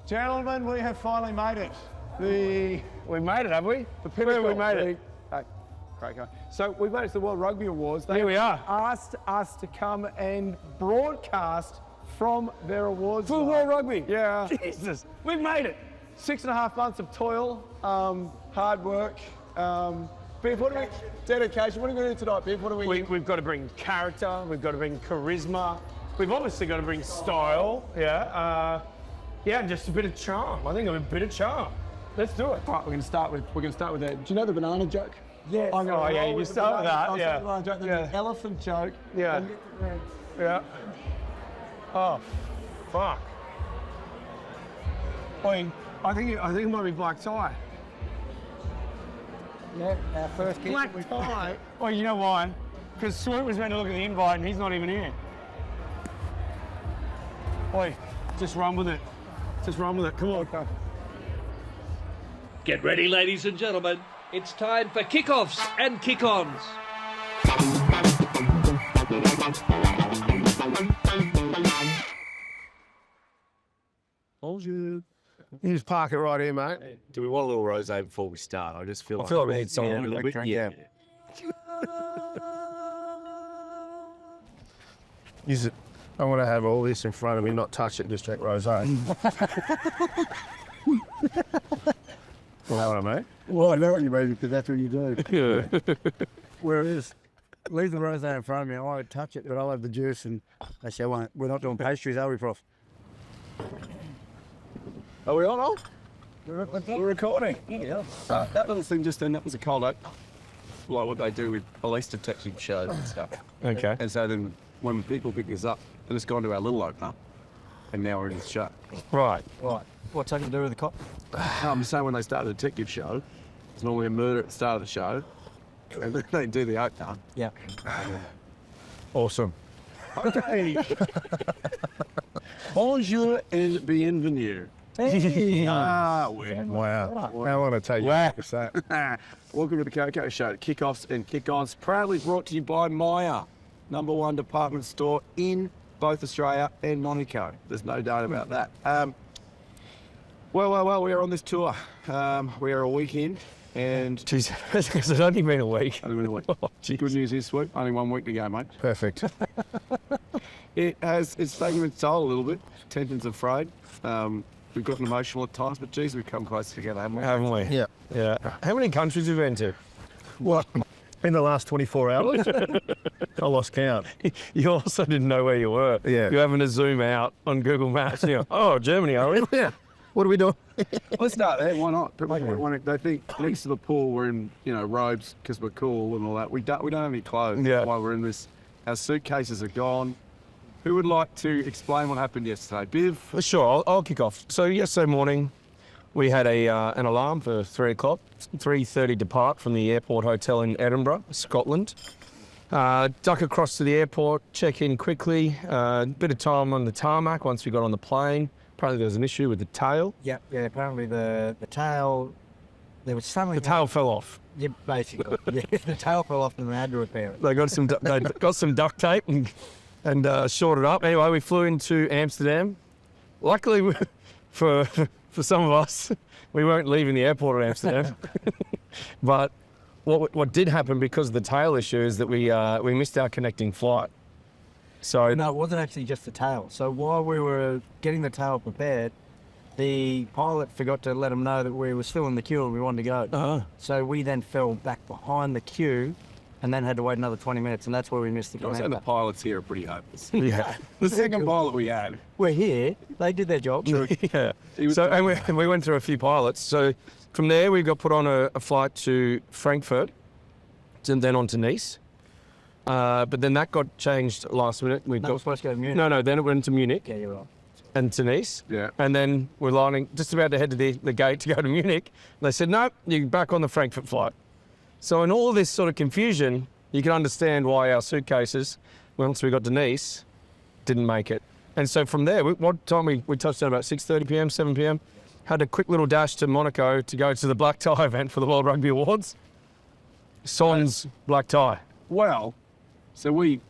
Gentlemen, we have finally made it. We've made it, have we? The pinnacle. We made it. Hey, great guy. So we made it to the World Rugby Awards. Here we are. Asked us to come and broadcast from their awards. For World Rugby? Yeah. Jesus, we've made it. 6.5 months of toil, hard work. Biff, what do we, dedication, what are we going to do tonight, Biff? What do we... We've got to bring character, we've got to bring charisma, we've obviously got to bring style, yeah, and just a bit of charm. I think a bit of charm. Let's do it. Right, we're going to start with that. Do you know the banana joke? Yes. I'm going you with start with that, yeah. The banana joke, the elephant joke. Yeah. Yeah. Oh, fuck. I think it might be black tie. Yeah, our first kick. Black tie? Well, you know why? Because Swoop was meant to look at the invite and he's not even here. Oi, just run with it. Just run with it. Come on. Okay. Get ready, ladies and gentlemen. It's time for kickoffs and kick-ons. You just park it right here, mate. Do we want a little rosé before we start? I just feel I feel like we need something a little bit. Yeah. Use it. I want to have all this in front of me, not touch it, just drink rosé. You know what I mean? Well, I know what you mean because that's what you do. Yeah. Whereas, leave the rosé in front of me, I won't touch it, but I'll have the juice and they say, well, we're not doing pastries, are we, Prof? Are we on? We're recording. Yeah. That little thing just then, that was a cold open. Like what they do with police detective shows and stuff. Okay. And so then when people pick us up, they just go into our little opener and now we're in the show. Right. Right. What's that to do with the cop? I'm saying when they start a detective show, there's normally a murder at the start of the show. And then they do the opener. Yeah. Awesome. Okay. Bonjour and bienvenue. Wow. I want to take Wow. that. Welcome to the KOKO Show, kickoffs and kick-ons, proudly brought to you by Maya, #1 department store in both Australia and Monaco. There's no doubt about that. Well, we are on this tour. We are a week in, and Jeez, it's only been a week. only been a week. Oh, Good news is, Swoop, only 1 week to go, mate. Perfect. It's taken its toll a little bit. Tensions are frayed. We've gotten emotional at times, but geez, we've come close together, haven't we? Haven't we? Yeah. Yeah. How many countries have you been to? What? In the last 24 hours? I lost count. You also didn't know where you were. Yeah. You're having to zoom out on Google Maps. And you're, oh, Germany, are we? Yeah. What are we doing? Let's start there. Why not? They think next to the pool we're in, robes because we're cool and all that. We don't have any clothes. Yeah. While we're in this, our suitcases are gone. Who would like to explain what happened yesterday? Biv? Sure, I'll kick off. So yesterday morning, we had an alarm for 3 o'clock, 3:30 depart from the airport hotel in Edinburgh, Scotland. Duck across to the airport, check in quickly, bit of time on the tarmac once we got on the plane. Apparently there was an issue with the tail. Yeah, apparently the tail, there was something... The tail fell off. Yeah, basically. Yeah, the tail fell off and they had to repair it. They got some duct tape and shored it up. Anyway, we flew into Amsterdam. Luckily for some of us, we weren't leaving the airport at Amsterdam. But what did happen because of the tail issue is that we missed our connecting flight. So No, it wasn't actually just the tail. So while we were getting the tail prepared, the pilot forgot to let them know that we were still in the queue and we wanted to go. So we then fell back behind the queue and then had to wait another 20 minutes, and that's where we missed the I was saying connector. the pilots here are pretty hopeless. yeah, The second pilot we had, We're here, they did their job. yeah. So and we went through a few pilots. So from there we got put on a flight to Frankfurt, and then on to Nice. But then that got changed last minute. We That was supposed to go to Munich. No, then it went to Munich. Yeah, you're right. And to Nice. Yeah. And then we're lining, just about to head to the gate to go to Munich. They said, no, you're back on the Frankfurt flight. So in all this sort of confusion, you can understand why our suitcases, once we got to Nice, didn't make it. And so from there, what time we touched down about 6:30 p.m., 7 p.m. Had a quick little dash to Monaco to go to the black tie event for the World Rugby Awards. Sans black tie. well, so we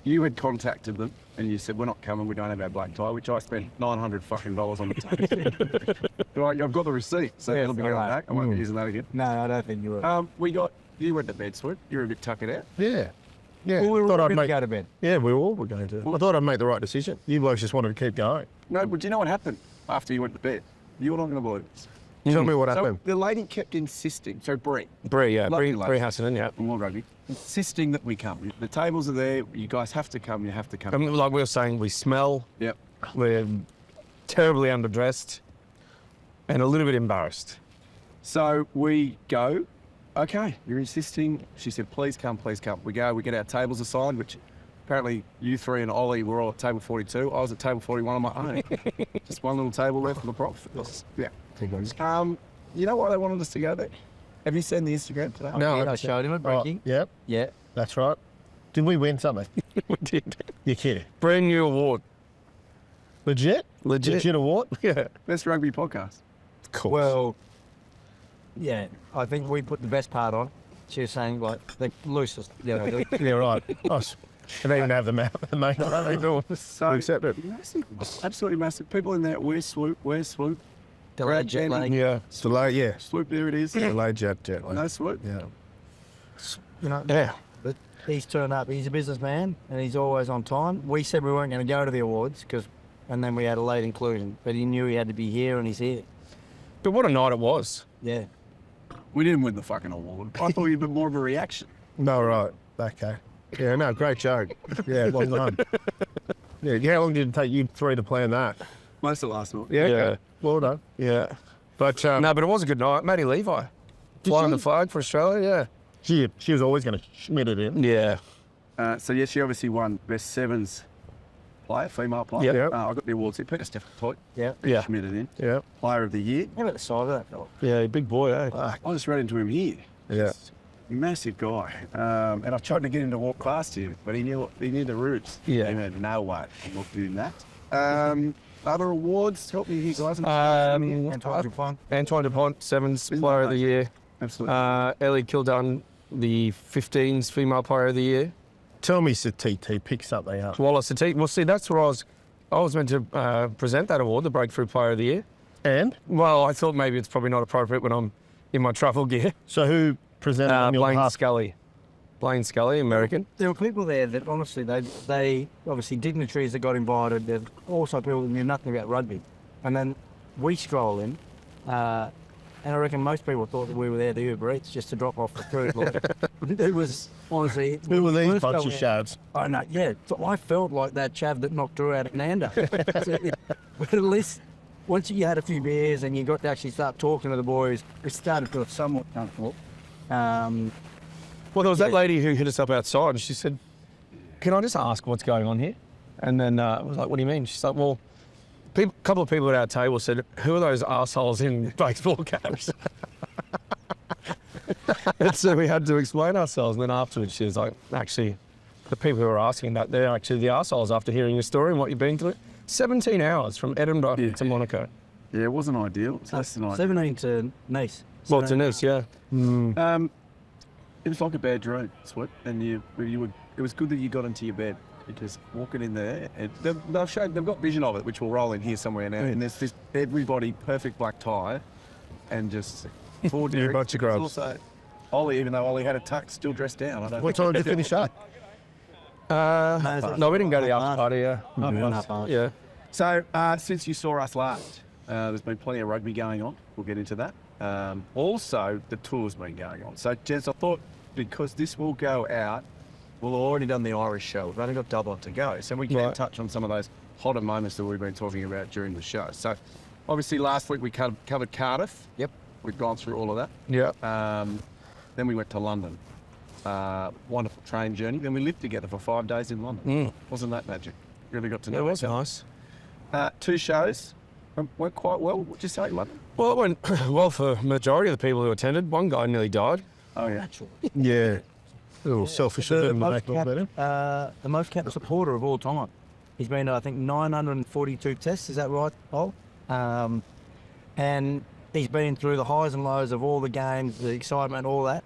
you had contacted them and you said, we're not coming, we don't have our black tie, which I spent $900 fucking on the table. Right, I've got the receipt, so it'll be going back. I won't be using that again. No, I don't think you were. You went to bed, Swoop. You were a bit tuckered out. Yeah. Yeah. Well, we were thought all I'd going to make, go to bed. yeah, we all were going to. I thought I'd make the right decision. You blokes just wanted to keep going. No, but do you know what happened after you went to bed? You're not going to believe this. Tell me what So happened. the lady kept insisting, so Bree, Bree, yeah, Lovely Bree lady. Hassanen, yeah. from World Rugby, insisting that we come. The tables are there, you guys have to come, you have to come. Like we were saying, we smell, Yep. we're terribly underdressed, and a little bit embarrassed. So we go, okay, you're insisting. She said, please come, please come. We go, we get our tables assigned, which apparently you three and Ollie were all at table 42. I was at table 41 on my own. Just one little table left for the prof. Yeah. You know why they wanted us to go there? Have you seen the Instagram today? No, I showed him at breaking. Yep, Yeah. that's right. Did we win something? We did. You're kidding. Brand new award. Legit? Legit award? Yeah. Best rugby podcast. Of course. Well, yeah, I think we put the best part on. She was saying, like, the loosest. You know, yeah, right. Nice. And they even have the main So accept it. massive, absolutely massive. People in there, where's Swoop? Where's Swoop? delayed jet lag. Yeah. Delayed, yeah. Swoop, there it is. Delayed jet lag. No Swoop. Yeah. You know, Yeah. but he's turned up. He's a businessman and he's always on time. We said we weren't going to go to the awards and then we had a late inclusion, but he knew he had to be here and he's here. But what a night it was. Yeah. We didn't win the fucking award. I thought you'd been more of a reaction. No, right. Okay. Yeah, no, great joke. Yeah, well done. Yeah, how long did it take you three to plan that? Most of last night. Yeah. Yeah. Okay. Well done. Yeah. But No, but it was a good night. Maddie Levi. Flying the flag for Australia, she was always going to Schmidt it in. yeah. Yeah. So yes, she obviously won best sevens player, female player. Yep. I got the awards here. Peter Stephen Toit. Yeah. Yeah. Schmitted in. Yeah. Player of the year. How about the size of that fella? Yeah, big boy, eh? I just ran into him here. Yeah. Massive guy. And I've tried to get him to walk past him, but he knew the routes. Yeah. He had no way of looking at that. Other awards, help me here, guys. Antoine Dupont. Antoine Dupont, sevens player of the year. Absolutely. Ellie Kildun, the 15s female player of the year. Tell me Satiti pick something up. Wallace Satit. Well, see, that's where I was meant to present that award, the Breakthrough Player of the Year. And? Well, I thought maybe it's probably not appropriate when I'm in my travel gear. So who presented on your Blaine behalf? Scully. Blaine Scully, American. There were people there that honestly, they obviously dignitaries that got invited. There's also people that knew nothing about rugby. And then we stroll in, and I reckon most people thought that we were there to Uber Eats just to drop off the crew. Like, it was honestly. Who were these first bunch felt of like- shavs? I know, yeah. So I felt like that chav that knocked Drew out at Nanda. But at least once you had a few beers and you got to actually start talking to the boys, it started to feel somewhat comfortable. Well, there was that lady who hit us up outside and she said, can I just ask what's going on here? And then I was like, what do you mean? She's like, well, a couple of people at our table said, who are those arseholes in baseball caps? And so we had to explain ourselves. And then afterwards, she was like, actually, the people who are asking that, they're actually the arseholes after hearing your story and what you've been through. 17 hours from Edinburgh to Monaco. Yeah, it wasn't ideal. It's less than ideal. 17 to Nice. Well, to Nice, yeah. It was like a bad dream, Swoop, and you were. It was good that you got into your bed. You just walking in there, and they've got vision of it, which will roll in here somewhere now. And there's this everybody perfect black tie, and just four Yeah, bunch of grubs. Also, Ollie, even though Ollie had a tux, still dressed down. I don't What think- time did you finish up? No, we didn't go to the after party, yeah. Yeah. So since you saw us last, there's been plenty of rugby going on. We'll get into that. Also, the tour's been going on. So, Jens, I thought because this will go out, we'll have already done the Irish show. We've only got double to go. So we can Right. touch on some of those hotter moments that we've been talking about during the show. So, obviously, last week we covered Cardiff. Yep. We've gone through all of that. Yeah. Then we went to London. Wonderful train journey. Then we lived together for 5 days in London. Wasn't that magic? Really got to know It was each other. nice. 2 shows. Went quite well. What'd you say, London? Well, it went well for majority of the people who attended. One guy nearly died. Oh, yeah. Yeah. A little selfish of him to make it better. The most capped supporter of all time. He's been to, I think, 942 tests. Is that right, Paul? And he's been through the highs and lows of all the games, the excitement, all that.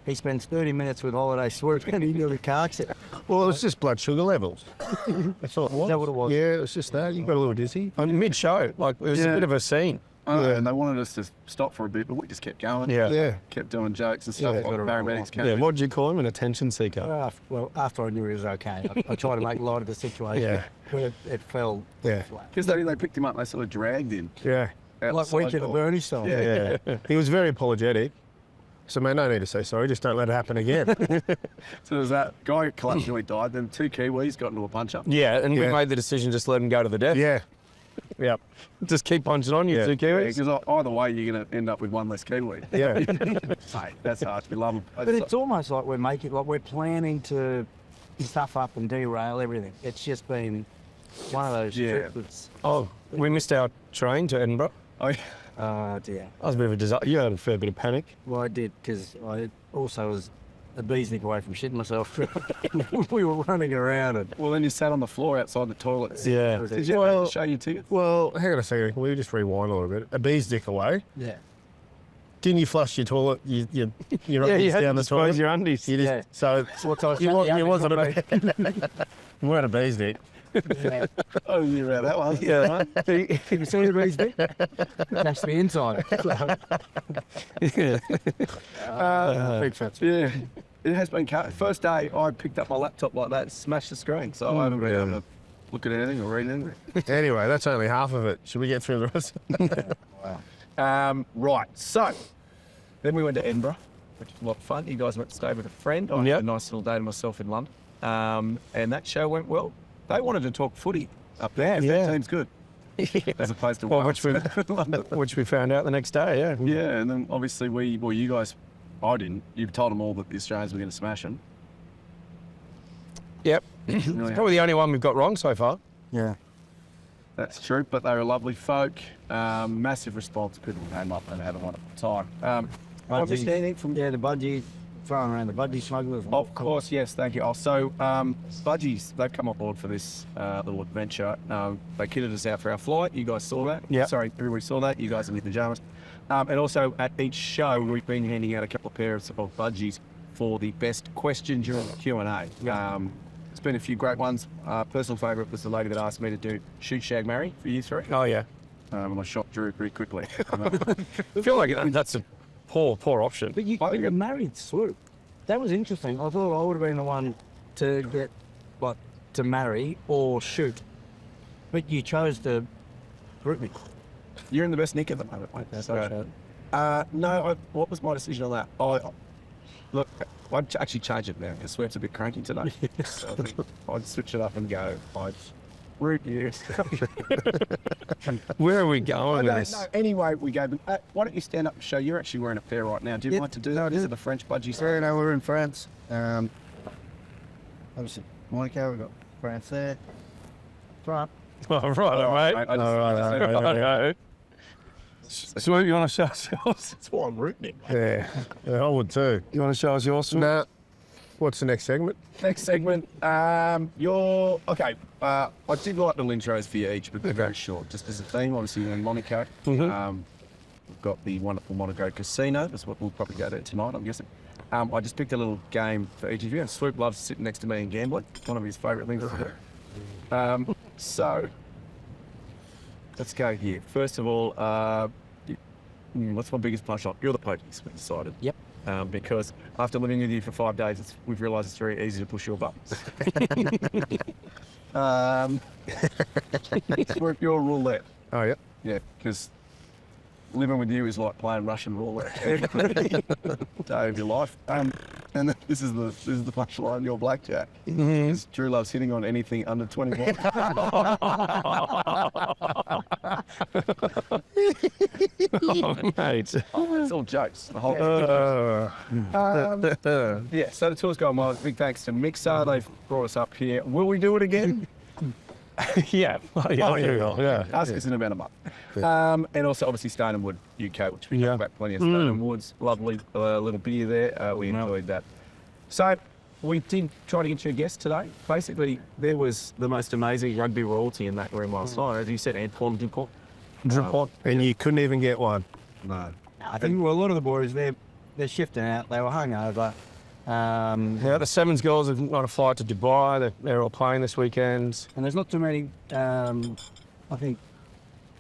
He spends 30 minutes with Holiday Swoop and he nearly carks it. Well, it's just blood sugar levels. That's all it was. Is that what it was? Yeah, it was just that. You got a little dizzy. Mid-show, like, it was a bit of a scene. And they wanted us to stop for a bit, but we just kept going. Yeah. Kept doing jokes and stuff. Yeah. Like paramedics came. Yeah, what did you call him? An attention seeker. Well, after I knew he was okay, I tried to make light of the situation. Yeah. When it fell Yeah. flat. Because they picked him up, they sort of dragged him. Yeah. out Like the Weekend side at door. Bernie's style. Yeah. He was very apologetic. So, man, no need to say sorry. Just don't let it happen again. So there's that guy collapsed nearly died. Then 2 Kiwis got into a punch up. Yeah, and we Yeah. made the decision just let him go to the death. yeah. Yep. Just keep punching on you, Yeah. two Kiwis. Because either way, you're going to end up with one less Kiwi. Yeah. Mate, that's harsh. We love them. But it's almost like we're planning to stuff up and derail everything. It's just been one of those Yeah. trips that's, Oh, we missed our train to Edinburgh. Oh, yeah. oh dear. That was a bit of a disaster. You had a fair bit of panic. Well, I did, because I also was a bee's nick away from shitting myself. We were running around and Well, then you sat on the floor outside the toilets. Yeah. Did you Well- show your ticket? Well, hang on a second. Can we just rewind a little bit? A bee's dick away. yeah. Didn't you flush your toilet? You're Yeah, you down had to the dispose toilet. your undies. You just, Yeah. So What I was you, saying, you wasn't a you weren't a bee's dick. yeah. Oh, you around that one. Yeah. Can you see the bee's dick? That's the inside. Big fence. Yeah. It has been cut. First day, I picked up my laptop like that and smashed the screen. So I haven't been able to look at anything or read anything. Anyway, that's only half of it. Should we get through the rest? Right, so then we went to Edinburgh, which was a lot of fun. You guys went to stay with a friend. I had Yep. a nice little day to myself in London. And that show went well. They wanted to talk footy up there. Yeah. That team's good. As opposed to Well, Wales. which we found out the next day, yeah. Yeah, and then obviously you guys, I didn't. You told them all that the Australians were going to smash them. Yep. Really Probably the only one we've got wrong so far. Yeah. That's true, but they were lovely folk. Massive response. People came up and had a wonderful time. Understanding from Yeah, the Budgy, throwing around the Budgy Smugglers. Of course, yes, thank you. Also, Budgies, they've come on board for this little adventure. They kitted us out for our flight. You guys saw that? Yeah. Sorry, everybody saw that. You guys in your pajamas. And also, at each show, we've been handing out a couple of pairs of Budgies for the best question during the Q&A. It's been a few great ones. Personal favourite was the lady that asked me to do Shoot, Shag, Marry for you three. Oh, yeah. And I shot Drew pretty quickly. I feel like that's a poor option. But you married Swoop. That was interesting. I thought I would have been the one to get, to marry or shoot. But you chose to group me. You're in the best nick at the moment, mate. That's So, right. no, what was my decision on that? Look, I'd actually change it now because Sweat's a bit cranky today. So I think I'd switch it up and go, I'd root you. Where are we going with No, this? anyway, we gave them, why don't you stand up and show? You're actually wearing a pair right now. Do you Yep. like to do that? These are the French budgies. So now we're in France. Obviously, Monaco, we've got France there. Right. Oh, right, mate. I just- Righto. Swoop, you want to show us yours? That's why I'm rooting it. Yeah. I would too. You want to show us yours, Swoop? Nah. What's the next segment? Next segment, you're okay. I did like little intros for you each, but they're very short. Just as a theme, obviously you're in Monaco. Mhm. We've got the wonderful Monaco Casino. That's what we'll probably go to tonight, I'm guessing. I just picked a little game for each of you, and Swoop loves sitting next to me and gambling. One of his favourite things to do. So let's go here. First of all, what's my biggest punch up? You're the pokies, we decided. Yep. Because after living with you for 5 days, we've realised it's very easy to push your buttons. Swoop, your roulette. Oh, yeah. Yeah, because living with you is like playing Russian roulette day of your life. And this is the punchline. Your blackjack. Drew loves hitting on anything under 21. Oh, mate. It's all jokes. The whole. Yeah. So the tour's going well. Big thanks to Mixer. They've brought us up here. Will we do it again? Yeah. Oh, yeah. Yeah. Ask us in about a month. And also, obviously, Stone and Wood UK, which we Yeah. talked about plenty of Stone and Woods. Lovely little beer there. We enjoyed that. So we did try to get you a guest today. Basically, there was the most amazing rugby royalty in that room last night. As you said, Antoine Dupont. Dupont. And you couldn't even get one. No. I think a lot of the boys, they're shifting out. They were hungover. Yeah, the Sevens girls have got a flight to Dubai. They're all playing this weekend. And there's not too many, I think,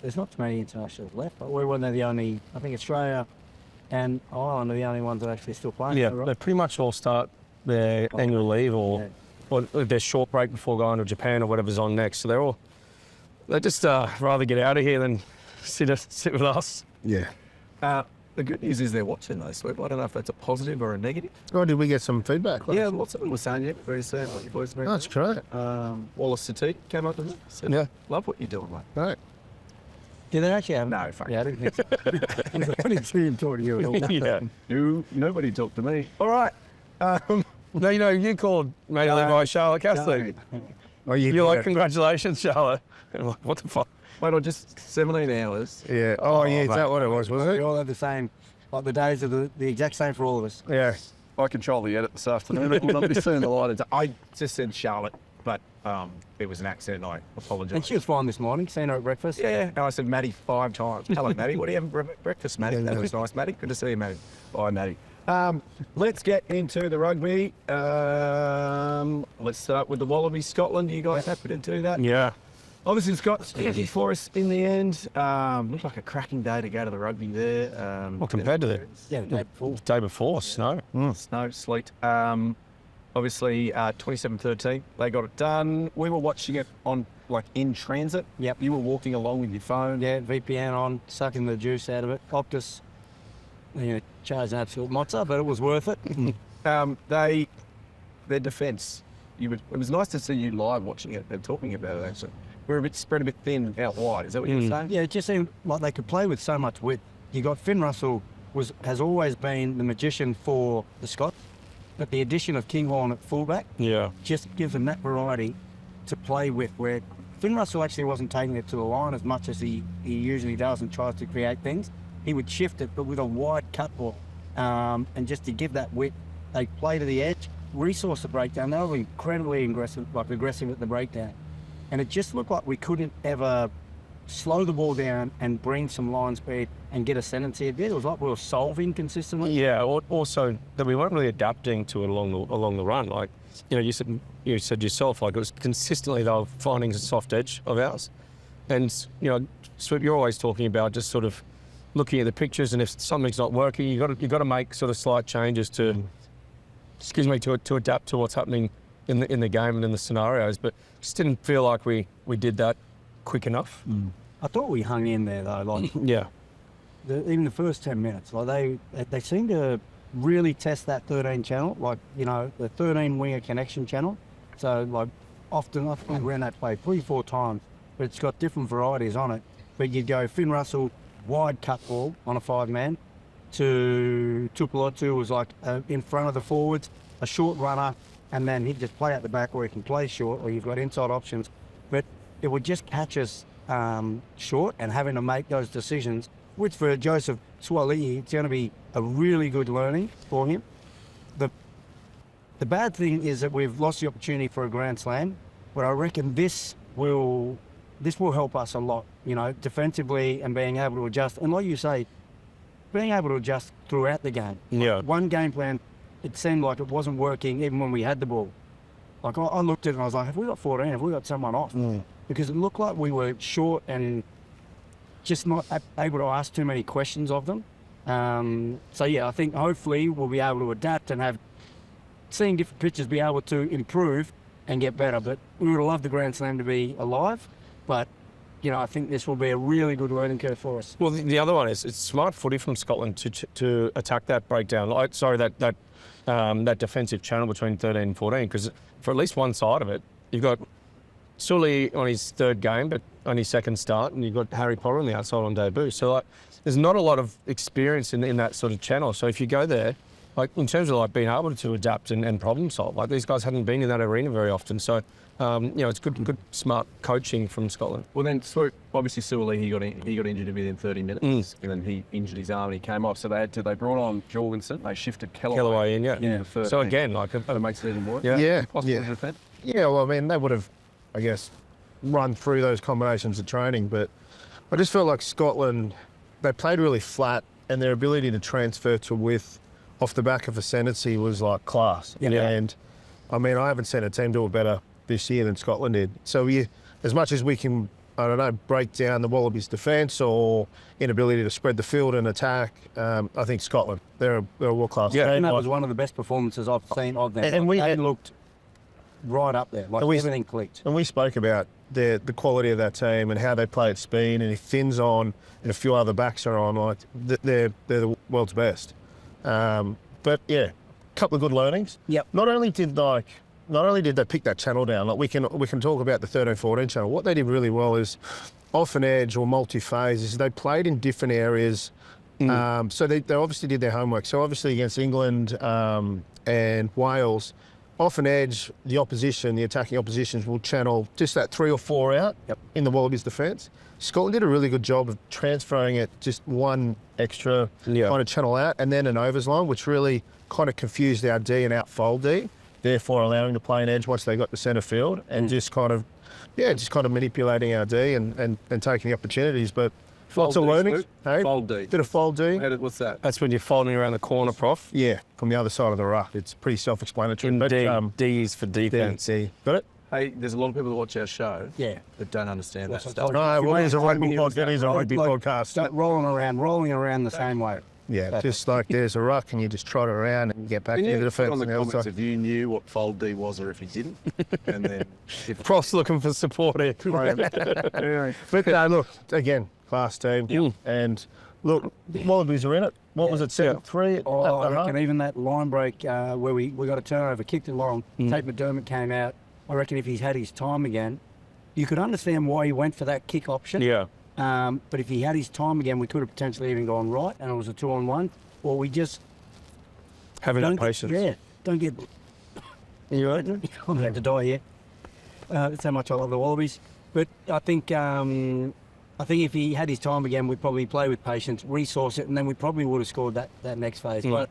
there's not too many internationals left, but we're one of the only, I think Australia and Ireland are the only ones that are actually still playing. Yeah, right? they pretty much all start their annual leave or their short break before going to Japan or whatever's on next. So they just rather get out of here than sit with us. Yeah. The good news is they're watching though, Swoop. I don't know if that's a positive or a negative. Oh, did we get some feedback? Yeah, lots of them were saying, yeah, very soon, like your boys. Oh, that's great. Wallace Satie came up to me, said, Yeah. love what you're doing, mate. Great. Did they actually have? No, fuck. Yeah, I didn't think so. I didn't see him talk to you at all. Yeah. Nobody talked to me. All right. No, you called mainly by Charlotte Cassidy. Oh, You're like, congratulations, Charlotte. And I'm like, what the fuck? Wait on just 17 hours. Yeah. Oh, yeah. Is that what it was? Was We it? all had the same, like the days are the exact same for all of us. Yeah. I control the edit this afternoon. I'm just seeing the light. I just said Charlotte, but it was an accent. I apologise. And she was fine this morning, seen her at breakfast. Yeah. And I said Maddie 5 times. Hello, Maddie. What do you have for breakfast, Maddie? That was nice, Maddie. Good to see you, Maddie. Bye, Maddie. Let's get into the rugby. Let's start with the Wallabies, Scotland. Are you guys happy to do that? Yeah. Obviously, it's got easy for us in the end. Looked like a cracking day to go to the rugby there. Well, compared to the day before, snow. Snow, sleet. Obviously, 27-13, they got it done. We were watching it on, like, in transit. Yep. You were walking along with your phone. Yeah, VPN on, sucking the juice out of it. Optus, charged an absolute mozza, but it was worth it. Their defence. It was nice to see you live watching it and talking about it, actually. We're spread a bit thin out wide. Is that what you were saying? Yeah, it just seemed like they could play with so much width. You got Finn Russell has always been the magician for the Scots, but the addition of Kinghorn at fullback just gives them that variety to play with, where Finn Russell actually wasn't taking it to the line as much as he usually does and tries to create things. He would shift it, but with a wide cut ball, and just to give that width, they play to the edge, resource the breakdown. They were incredibly aggressive at the breakdown. And it just looked like we couldn't ever slow the ball down and bring some line speed and get ascendancy a bit. It was like we were solving consistently. Yeah, also that we weren't really adapting to it along the run. Like, you said yourself, like it was consistently they were finding a soft edge of ours. And, Swoop, you're always talking about just sort of looking at the pictures, and if something's not working, you got to make sort of slight changes to adapt to what's happening in the game and in the scenarios, but just didn't feel like we did that quick enough. I thought we hung in there though, like yeah. Even the first 10 minutes, like they seemed to really test that 13 channel, like the 13 winger connection channel. So like often I think we ran that play 3-4 times, but it's got different varieties on it. But you'd go Finn Russell wide cut ball on a 5-man to Tupulotu was like in front of the forwards, a short runner. And then he'd just play out the back where he can play short, or you've got inside options. But it would just catch us short and having to make those decisions, which for Joseph Suaalii, it's going to be a really good learning for him. The bad thing is that we've lost the opportunity for a Grand Slam, but I reckon this will help us a lot, defensively and being able to adjust. And like you say, being able to adjust throughout the game. Yeah. One game plan, it seemed like it wasn't working even when we had the ball. Like I looked at it and I was like, have we got 14? Have we got someone off? Because it looked like we were short and just not able to ask too many questions of them. So yeah, I think hopefully we'll be able to adapt and seeing different pitches, be able to improve and get better. But we would have loved the Grand Slam to be alive, but I think this will be a really good learning curve for us. Well, the other one is it's smart footy from Scotland to attack that breakdown. That defensive channel between 13 and 14, because for at least one side of it, you've got Sully on his third game, but on his second start, and you've got Harry Potter on the outside on debut. So there's not a lot of experience in that sort of channel. So if you go there, in terms of being able to adapt and problem solve, these guys hadn't been in that arena very often. So it's good smart coaching from Scotland. Well, then Swoop, obviously Suaalii, he got injured within 30 minutes, and then he injured his arm and he came off. So they brought on Jorgensen. They shifted Kellaway in, yeah. So again, that makes it even worse. Yeah. Defense. Yeah, well, I mean, they would have, I guess, run through those combinations of training, but I just felt like Scotland, they played really flat, and their ability to transfer to width off the back of ascendancy was like class. Yeah. And I mean, I haven't seen a team do it better this year than Scotland did. So as much as we can, I don't know, break down the Wallabies' defence or inability to spread the field and attack, I think Scotland, they're a world-class team. And that was one of the best performances I've seen of them. And we they looked right up there, like everything clicked. And we spoke about the quality of that team and how they play at speed, and if Finn's on and a few other backs are on, like they're the world's best. But yeah, a couple of good learnings. Yep. Not only did they pick that channel down, like we can talk about the 13-14 channel. What they did really well is off an edge or multi-phase is they played in different areas. So they obviously did their homework. So obviously against England and Wales, off an edge, the attacking oppositions will channel just that 3 or 4 out in the Wallabies defence. Scotland did a really good job of transferring it just one extra kind of channel out and then an overs line, which really kind of confused our D and outfold D, therefore allowing to play an edge once they got to centre field and just kind of manipulating our D and taking the opportunities. But lots of learnings. Hey? Fold D. Did a fold D. What's that? That's when you're folding around the corner, Prof. Yeah, from the other side of the ruck. It's pretty self-explanatory. But, D is for defence. D. Got it? Hey, there's a lot of people that watch our show that don't understand that stuff. No, well, he's a rugby podcast. Start rolling around the same way. Yeah, just like there's a ruck and you just trot it around and you get back Can into you the put defence. on the on the other comments side. if you knew what fold D was or if you didn't? And then if Prof's looking for support here. But no, look, again, class team. And look, Wallabies are in it. What was it, 7-3? I reckon even that line break where we got a turnover, kicked it long, Tate McDermott came out. I reckon if he's had his time again, you could understand why he went for that kick option. Yeah. But if he had his time again, we could have potentially even gone right and it was a 2-on-1. Or we just Having that patience. don't get... You right? I'm about to die here. That's how much I love the Wallabies. But I think if he had his time again, we'd probably play with patience, resource it, and then we probably would have scored that next phase. But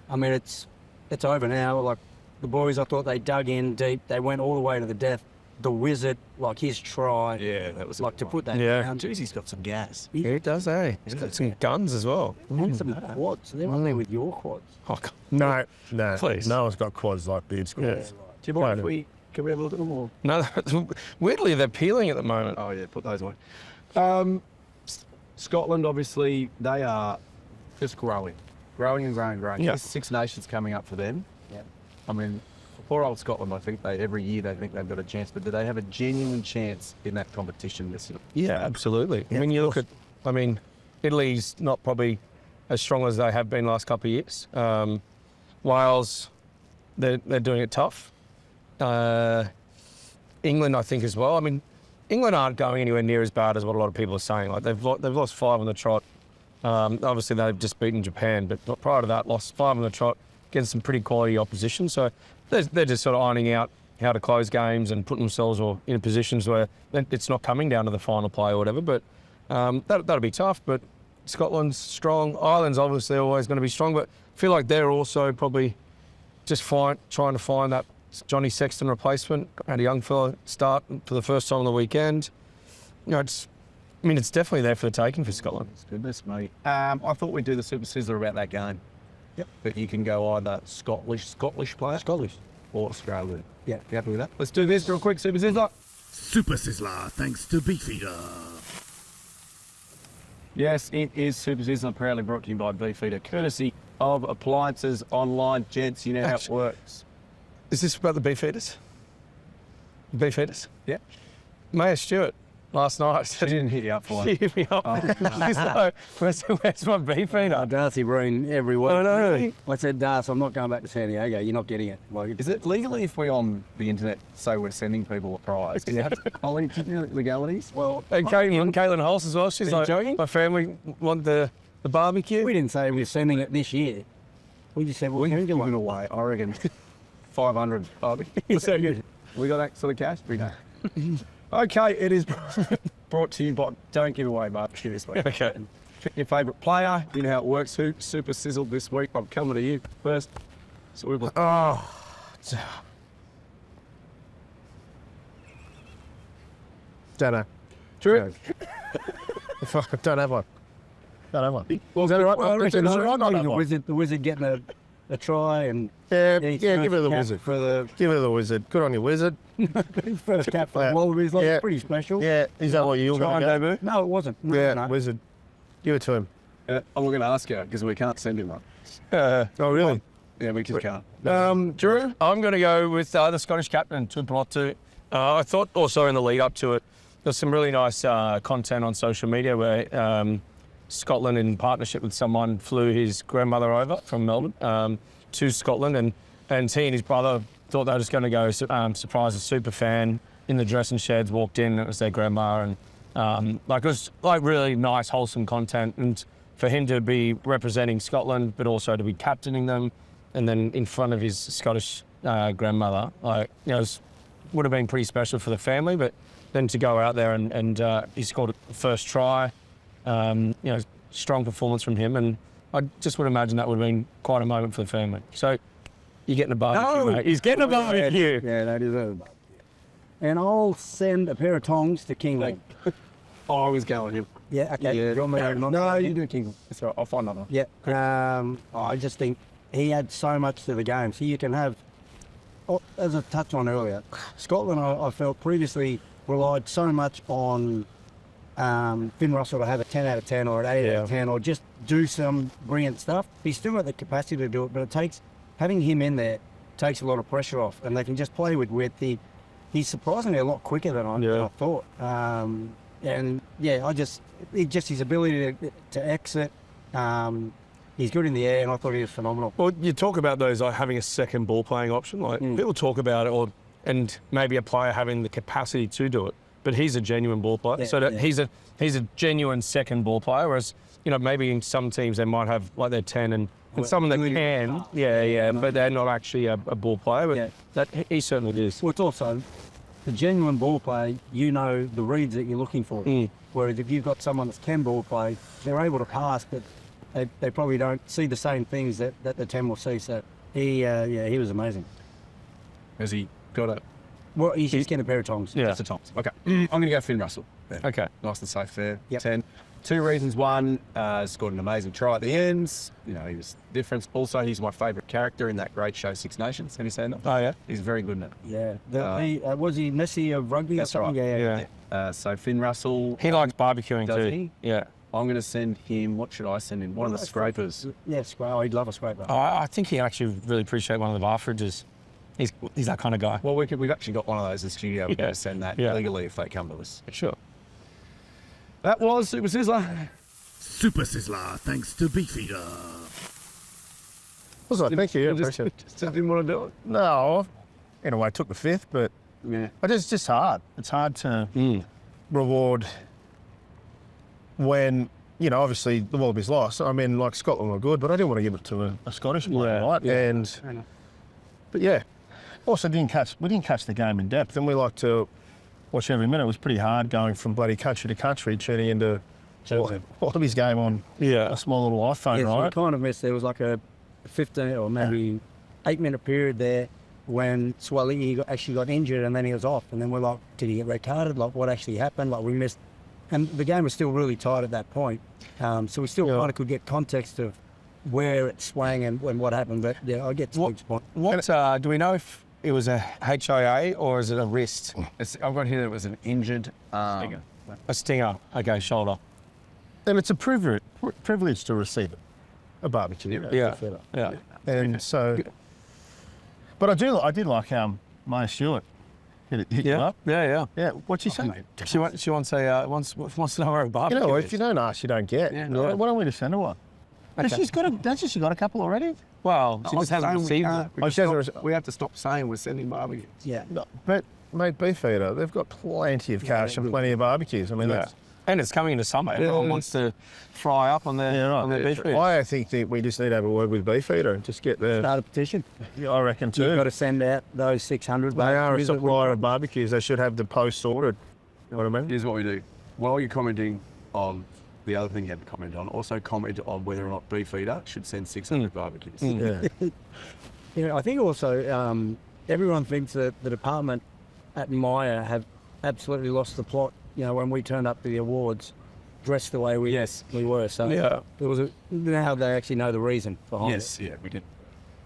I mean, it's over now. Like the boys, I thought they dug in deep. They went all the way to the death. The Wizard, like his try. Yeah, that was like to put that down. Jeez, he's got some gas. Yeah, he does, eh? He's got some guns as well. And some quads. They're on there with your quads. Oh, God. No. Please. No one's got quads like Beard's got. Yeah. Can we have a little more? No, weirdly, they're peeling at the moment. Oh, yeah, put those away. Scotland, obviously, they are just growing and growing. Yeah. There's 6 nations coming up for them. Yeah. I mean, poor old Scotland, I think every year they think they've got a chance, but do they have a genuine chance in that competition this year? Yeah, absolutely. Yeah, when you of look at, Italy's not probably as strong as they have been last couple of years. Wales, they're doing it tough. England, I think, as well. I mean, England aren't going anywhere near as bad as what a lot of people are saying. Like they've lost 5 on the trot. Obviously, they've just beaten Japan, but prior to that, lost 5 on the trot against some pretty quality opposition. So they're just sort of ironing out how to close games and putting themselves in positions where it's not coming down to the final play or whatever. But that'll be tough. But Scotland's strong. Ireland's obviously always going to be strong, but I feel like they're also probably just trying to find that Johnny Sexton replacement. Had a young fella start for the first time on the weekend. It's definitely there for the taking for Scotland. Goodness me. I thought we'd do the Super Sizzler about that game. Yep. But you can go either Scottish player. Scottish. Or Australian. Yeah. You happy with that? Let's do this real quick, Super Sizzler. Super Sizzler, thanks to Beefeater. Yes, it is Super Sizzler, proudly brought to you by Beefeater, courtesy of Appliances Online. Gents, you know how it works. Is this about the beef eaters? Beef eaters? Yeah. Maya Stewart last night. She didn't hit you up for She it. hit me up. She's like, where's my beef eater? Darcy Breen every week. I know. I said, Darcy, I'm not going back to San Diego. You're not getting it. Like, Is it legally if we're on the internet say we're sending people a prize? Do you have legalities? well, And Caitlin Hulse as well. She's Are you like, joking? my family want the barbecue. we didn't say we were sending it this year. We just said, well, We're can we get giving one? away, I reckon, 500 barbecues. So good. We got that sort of cash? We don't. Okay, it is brought to you by Don't Give Away Barbecue this week. Okay. Pick your favourite player. You know how it works. Who super sizzled this week? I'm coming to you first. So we've Oh, don't know. True. If I don't have one. Don't have one. Well, Is that all right? Well, I reckon Is that all right? I don't have one. the wizard getting a try and Yeah, his yeah, first give it to the cap wizard. for the Give it to the wizard. Good on you, wizard. first cap for Yeah. the Wallabies. Like, Yeah. pretty special. Yeah, is that what you're Try going and to debut. No, it wasn't. No, Yeah, no. wizard. Give it to him. I'm going to ask you because we can't send him one. Oh, really? Yeah, we just can't. Drew, I'm going to go with the Scottish captain, Dupont. I thought also in the lead up to it, there's some really nice content on social media where Scotland, in partnership with someone, flew his grandmother over from Melbourne to Scotland, and he and his brother thought they were just going to go surprise a super fan in the dressing sheds. Walked in, it was their grandma, and it was like really nice, wholesome content. And for him to be representing Scotland, but also to be captaining them, and then in front of his Scottish grandmother, would have been pretty special for the family. But then to go out there and he scored the first try, strong performance from him, and I just would imagine that would have been quite a moment for the family. So you're getting a barbecue, mate. He's getting a barbecue. Yeah, they deserve. And I'll send a pair of tongs to King. I was going him. Yeah, okay. Yeah. Do you want me to No, you do King. That's all right. I'll find another. Yeah. I just think he adds so much to the game. So you can have, as I touched on earlier, Scotland, I felt previously relied so much on Finn Russell to have a 10 out of 10 or an 8 out of 10 or just do some brilliant stuff. He's still got the capacity to do it, but it takes, having him in there takes a lot of pressure off, and they can just play with width. He's surprisingly a lot quicker than I thought. And yeah, just his ability to exit. He's good in the air, and I thought he was phenomenal. Well, you talk about those like having a second ball playing option. Like people talk about it, and maybe a player having the capacity to do it. But he's a genuine ball player. He's a genuine second ball player. Whereas maybe in some teams they might have like their 10 and some that can, but they're not actually a ball player. But that he certainly is. Well, it's also the genuine ball play. You know the reads that you're looking for. Whereas if you've got someone that can ball play, they're able to pass, but they probably don't see the same things that the 10 will see. So he was amazing. Has he got a... Well, he's just getting a pair of tongs. Yeah. That's the tops. Okay. I'm going to go Finn Russell. Yeah. Okay. Nice and safe there. Yep. 10. Two reasons. One, scored an amazing try at the ends. He was different. Also, he's my favourite character in that great show, Six Nations. Have you seen that? Oh yeah. He's very good in it. Yeah. Was he Messi of rugby or That's something? right. Yeah. So Finn Russell. He likes barbecuing Does too. he? Yeah. I'm going to send him. What should I send him? One of the scrapers. Yeah, he'd love a scraper. I think he actually really appreciate one of the bar fridges. He's that kind of guy. Well, we've actually got one of those in the studio. We're going to send that Yeah. legally if they come to us. Sure. That was Super Sizzler. Super Sizzler, thanks to Beefeater. Was I? Thank you. Appreciate it. Just didn't want to do it. No, in a way, I took the fifth, but Yeah. it's just hard. It's hard to reward when, obviously the Wallabies lost. I mean, like Scotland were good, but I didn't want to give it to a Scottish player, right? Yeah. But yeah, also we didn't catch the game in depth, and we like to watch every minute. It was pretty hard going from bloody country to country, tuning into Wallabies game on a small little iPhone, Yeah, so we right? kind of missed. There was like a 15 or maybe 8-minute period there when Swally actually got injured, and then he was off. And then we're like, did he get red carded? Like, what actually happened? Like, we missed. And the game was still really tight at that point. So we still kind of could get context of where it swang and what happened. But yeah, I get to Luke's point. What do we know if it was a HIA or is it a wrist? I've got here that it was an injured A stinger. Okay, shoulder. And it's a privilege to receive it, a barbecue. Yeah. And so, but I did like Maya Stewart. Hit you up. Yeah. Yeah. What'd she say? She wants to know where a barbecue If you don't ask, you don't get. Yeah. Why don't we just send her one? Okay. She got a couple already? Well, she just hasn't received it. We have to stop saying we're sending barbecues. Yeah. No, but mate, Beefeater, they've got plenty of cash and plenty of barbecues. I mean, that's And it's coming into summer. Everyone wants to fry up on their beef ribs. I think that we just need to have a word with Beefeater and just get the. Start a petition. I reckon too. You've got to send out those 600. They are a supplier of barbecues. They should have the post ordered. You know what I mean? Here's what we do. While you're commenting on the other thing you had to comment on, also comment on whether or not Beefeater should send 600 barbecues. Yeah. I think also everyone thinks that the department at Maya have absolutely lost the plot. When we turned up to the awards, dressed the way we were. So Yeah. there was now they actually know the reason behind it. Yes, yeah, we did.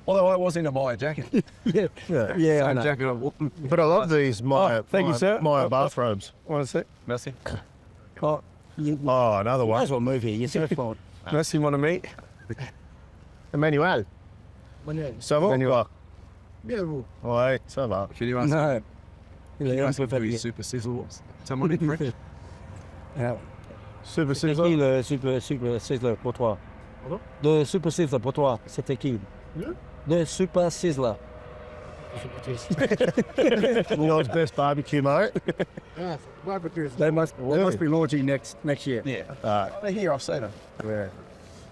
Although I was in a Maya jacket. Yeah, I know. Jacket on. But I love these Maya, thank you, sir. Maya bathrobes. Want to see? Merci. Oh, Oh, another Might one. as well move here. You're so fine. merci, mon ami. Emmanuel. Ça va? Emmanuel. Ouais, ça va. Can you ask? No. Can you ask who his super sizzle was? Someone in French? Super C'est qui Sizzler. le super sizzler pour toi? Le super sizzler pour toi, c'était qui? Le super sizzler. The world's best barbecue, mate. They must be launching next year. Yeah. They're here, I've seen them.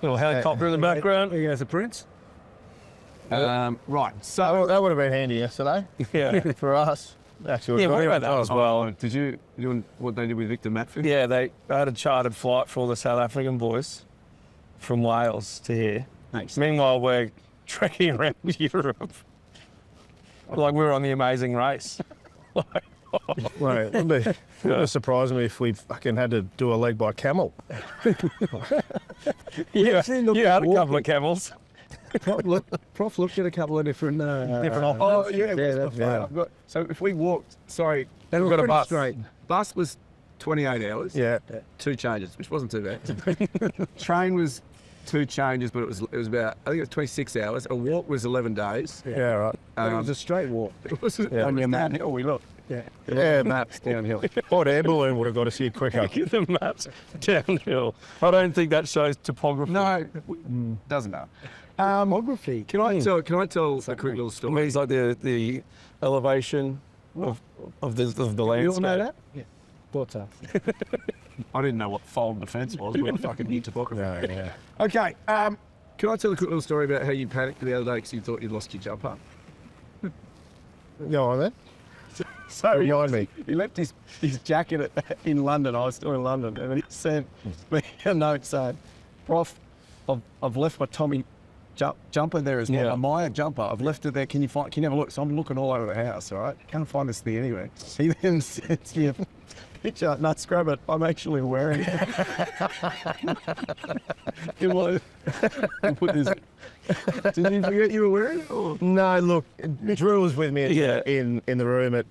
Little helicopter in the background. He has a prince. Right, so That would have been handy yesterday Yeah. for us. Actually, Yeah, we've we got read that as well. did you doing what they did with Victor Matfield? Yeah, they had a chartered flight for all the South African boys from Wales to here. Nice. Meanwhile, we're trekking around Europe like we were on the Amazing Race. Right, it would surprise me if we fucking had to do a leg by camel. You had a couple of camels. Prof looked at a couple of different Oh, yeah. Yeah. I've got, so if we walked, sorry, They were we've got a pretty bus. straight. Bus was 28 hours. Yeah. 2 changes, which wasn't too bad. Train was 2 changes, but it was about, I think it was 26 hours. A walk was 11 days. Yeah, right. It was a straight walk. It was On your map. Oh, we look. Yeah, maps Downhill. Hot air balloon would have got us here quicker. The maps downhill. I don't think that shows topography. No, doesn't matter. Topography. Can I tell a quick little It story? means like the elevation of the landscape. You all know that? Yeah. What's up? I didn't know what fold the fence was, but I fucking knew topography. Yeah. Okay, can I tell a quick little story about how you panicked the other day because you thought you'd lost your jumper? Go on then. So Behind me. he left his jacket in London. I was still in London, and then he sent me a note saying, "Prof, I've left my Tommy jumper there as well. Yeah. A Maya jumper. I've left it there. Can you have a look?" So I'm looking all over the house. All right, can't find this thing anywhere. He then sends me a picture. No, scrub it. I'm actually wearing it. Put this. Did you forget you were wearing it? Or? No, look, Drew was with me Yeah. in the room at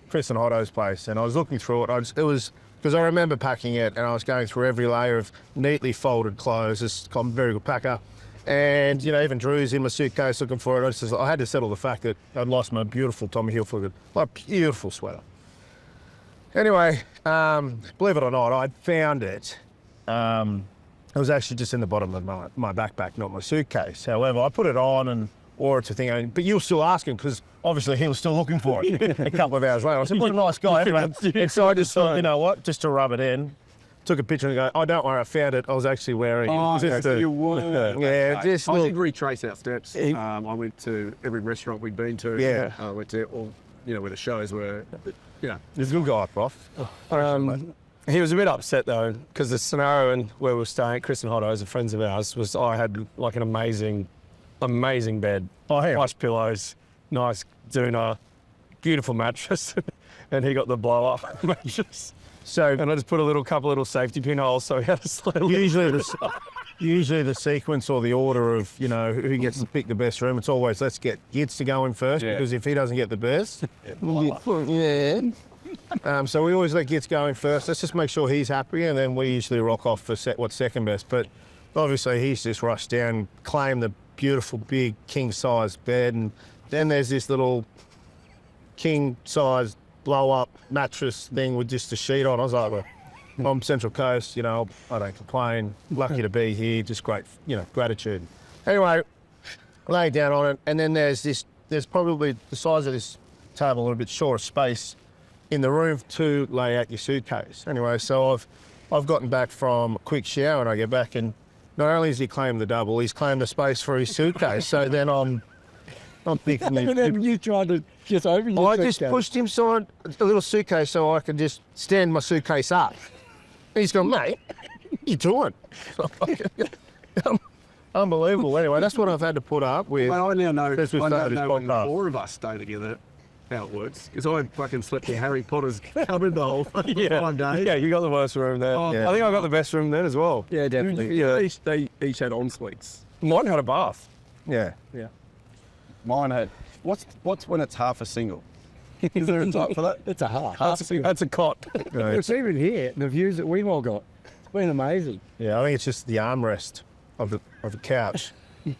Chris and Otto's place, and I was looking through it. It was because I remember packing it, and I was going through every layer of neatly folded clothes. I'm a very good packer, and even Drew's in my suitcase looking for it. I had to settle the fact that I'd lost my beautiful Tommy Hilfiger, my beautiful sweater. Anyway, believe it or not, I'd found it. It was actually just in the bottom of my backpack, not my suitcase. However, I put it on and wore it to thing. But you were still asking because obviously he was still looking for it a couple of hours later. I said, what a nice guy. Anyway, and so I just thought, you know what, just to rub it in, took a picture and go, oh, don't worry, I found it. I was actually wearing it. Oh, Just so to- you were. Yeah, just I look. did retrace our steps. I went to every restaurant we'd been to. Yeah. I went to all, where the shows were. He's a good guy, Prof. He was a bit upset though, because the scenario and where we were staying, Chris and Hottos are friends of ours, was I had like an amazing bed. Oh, yeah. Plush pillows, nice doona, beautiful mattress, and he got the blow up mattress. So And I just put a couple little safety pin holes so he had to slowly. usually the sequence or the order of, who gets to pick the best room, it's always let's get Gitz to go in first, Yeah. because if he doesn't get the best, so we always let Gitz go in first. Let's just make sure he's happy, and then we usually rock off for what's second best. But obviously he's just rushed down, claimed the beautiful big king-size bed, and then there's this little king-size blow-up mattress thing with just a sheet on. I was like, well, I'm Central Coast, I don't complain. Lucky to be here, just great, gratitude. Anyway, lay down on it, and then there's probably the size of this table, a little bit short of space in the room to lay out your suitcase. Anyway, so I've gotten back from a quick shower and I get back, and not only has he claimed the double, he's claimed the space for his suitcase. So then I'm thinking, And then you tried to get over your I just pushed him inside a little suitcase so I could just stand my suitcase up. And he's gone, mate, what are you doing? Unbelievable. Anyway, that's what I've had to put up with. But I now know, Since we I now started this know when the podcast. 4 of us stay together, how it works. Because I fucking slept in Harry Potter's cupboard the whole fucking 5 days. Yeah, you got the worst room there. Oh, yeah. I think I got the best room then as well. Yeah, definitely. Yeah. They each had en suites. Mine had a bath. Yeah. Mine had. What's when it's half a single? Is there a type for that? It's a half. That's a cot. It's even here, the views that we've all got. It's been amazing. Yeah, I think it's just the armrest of the couch.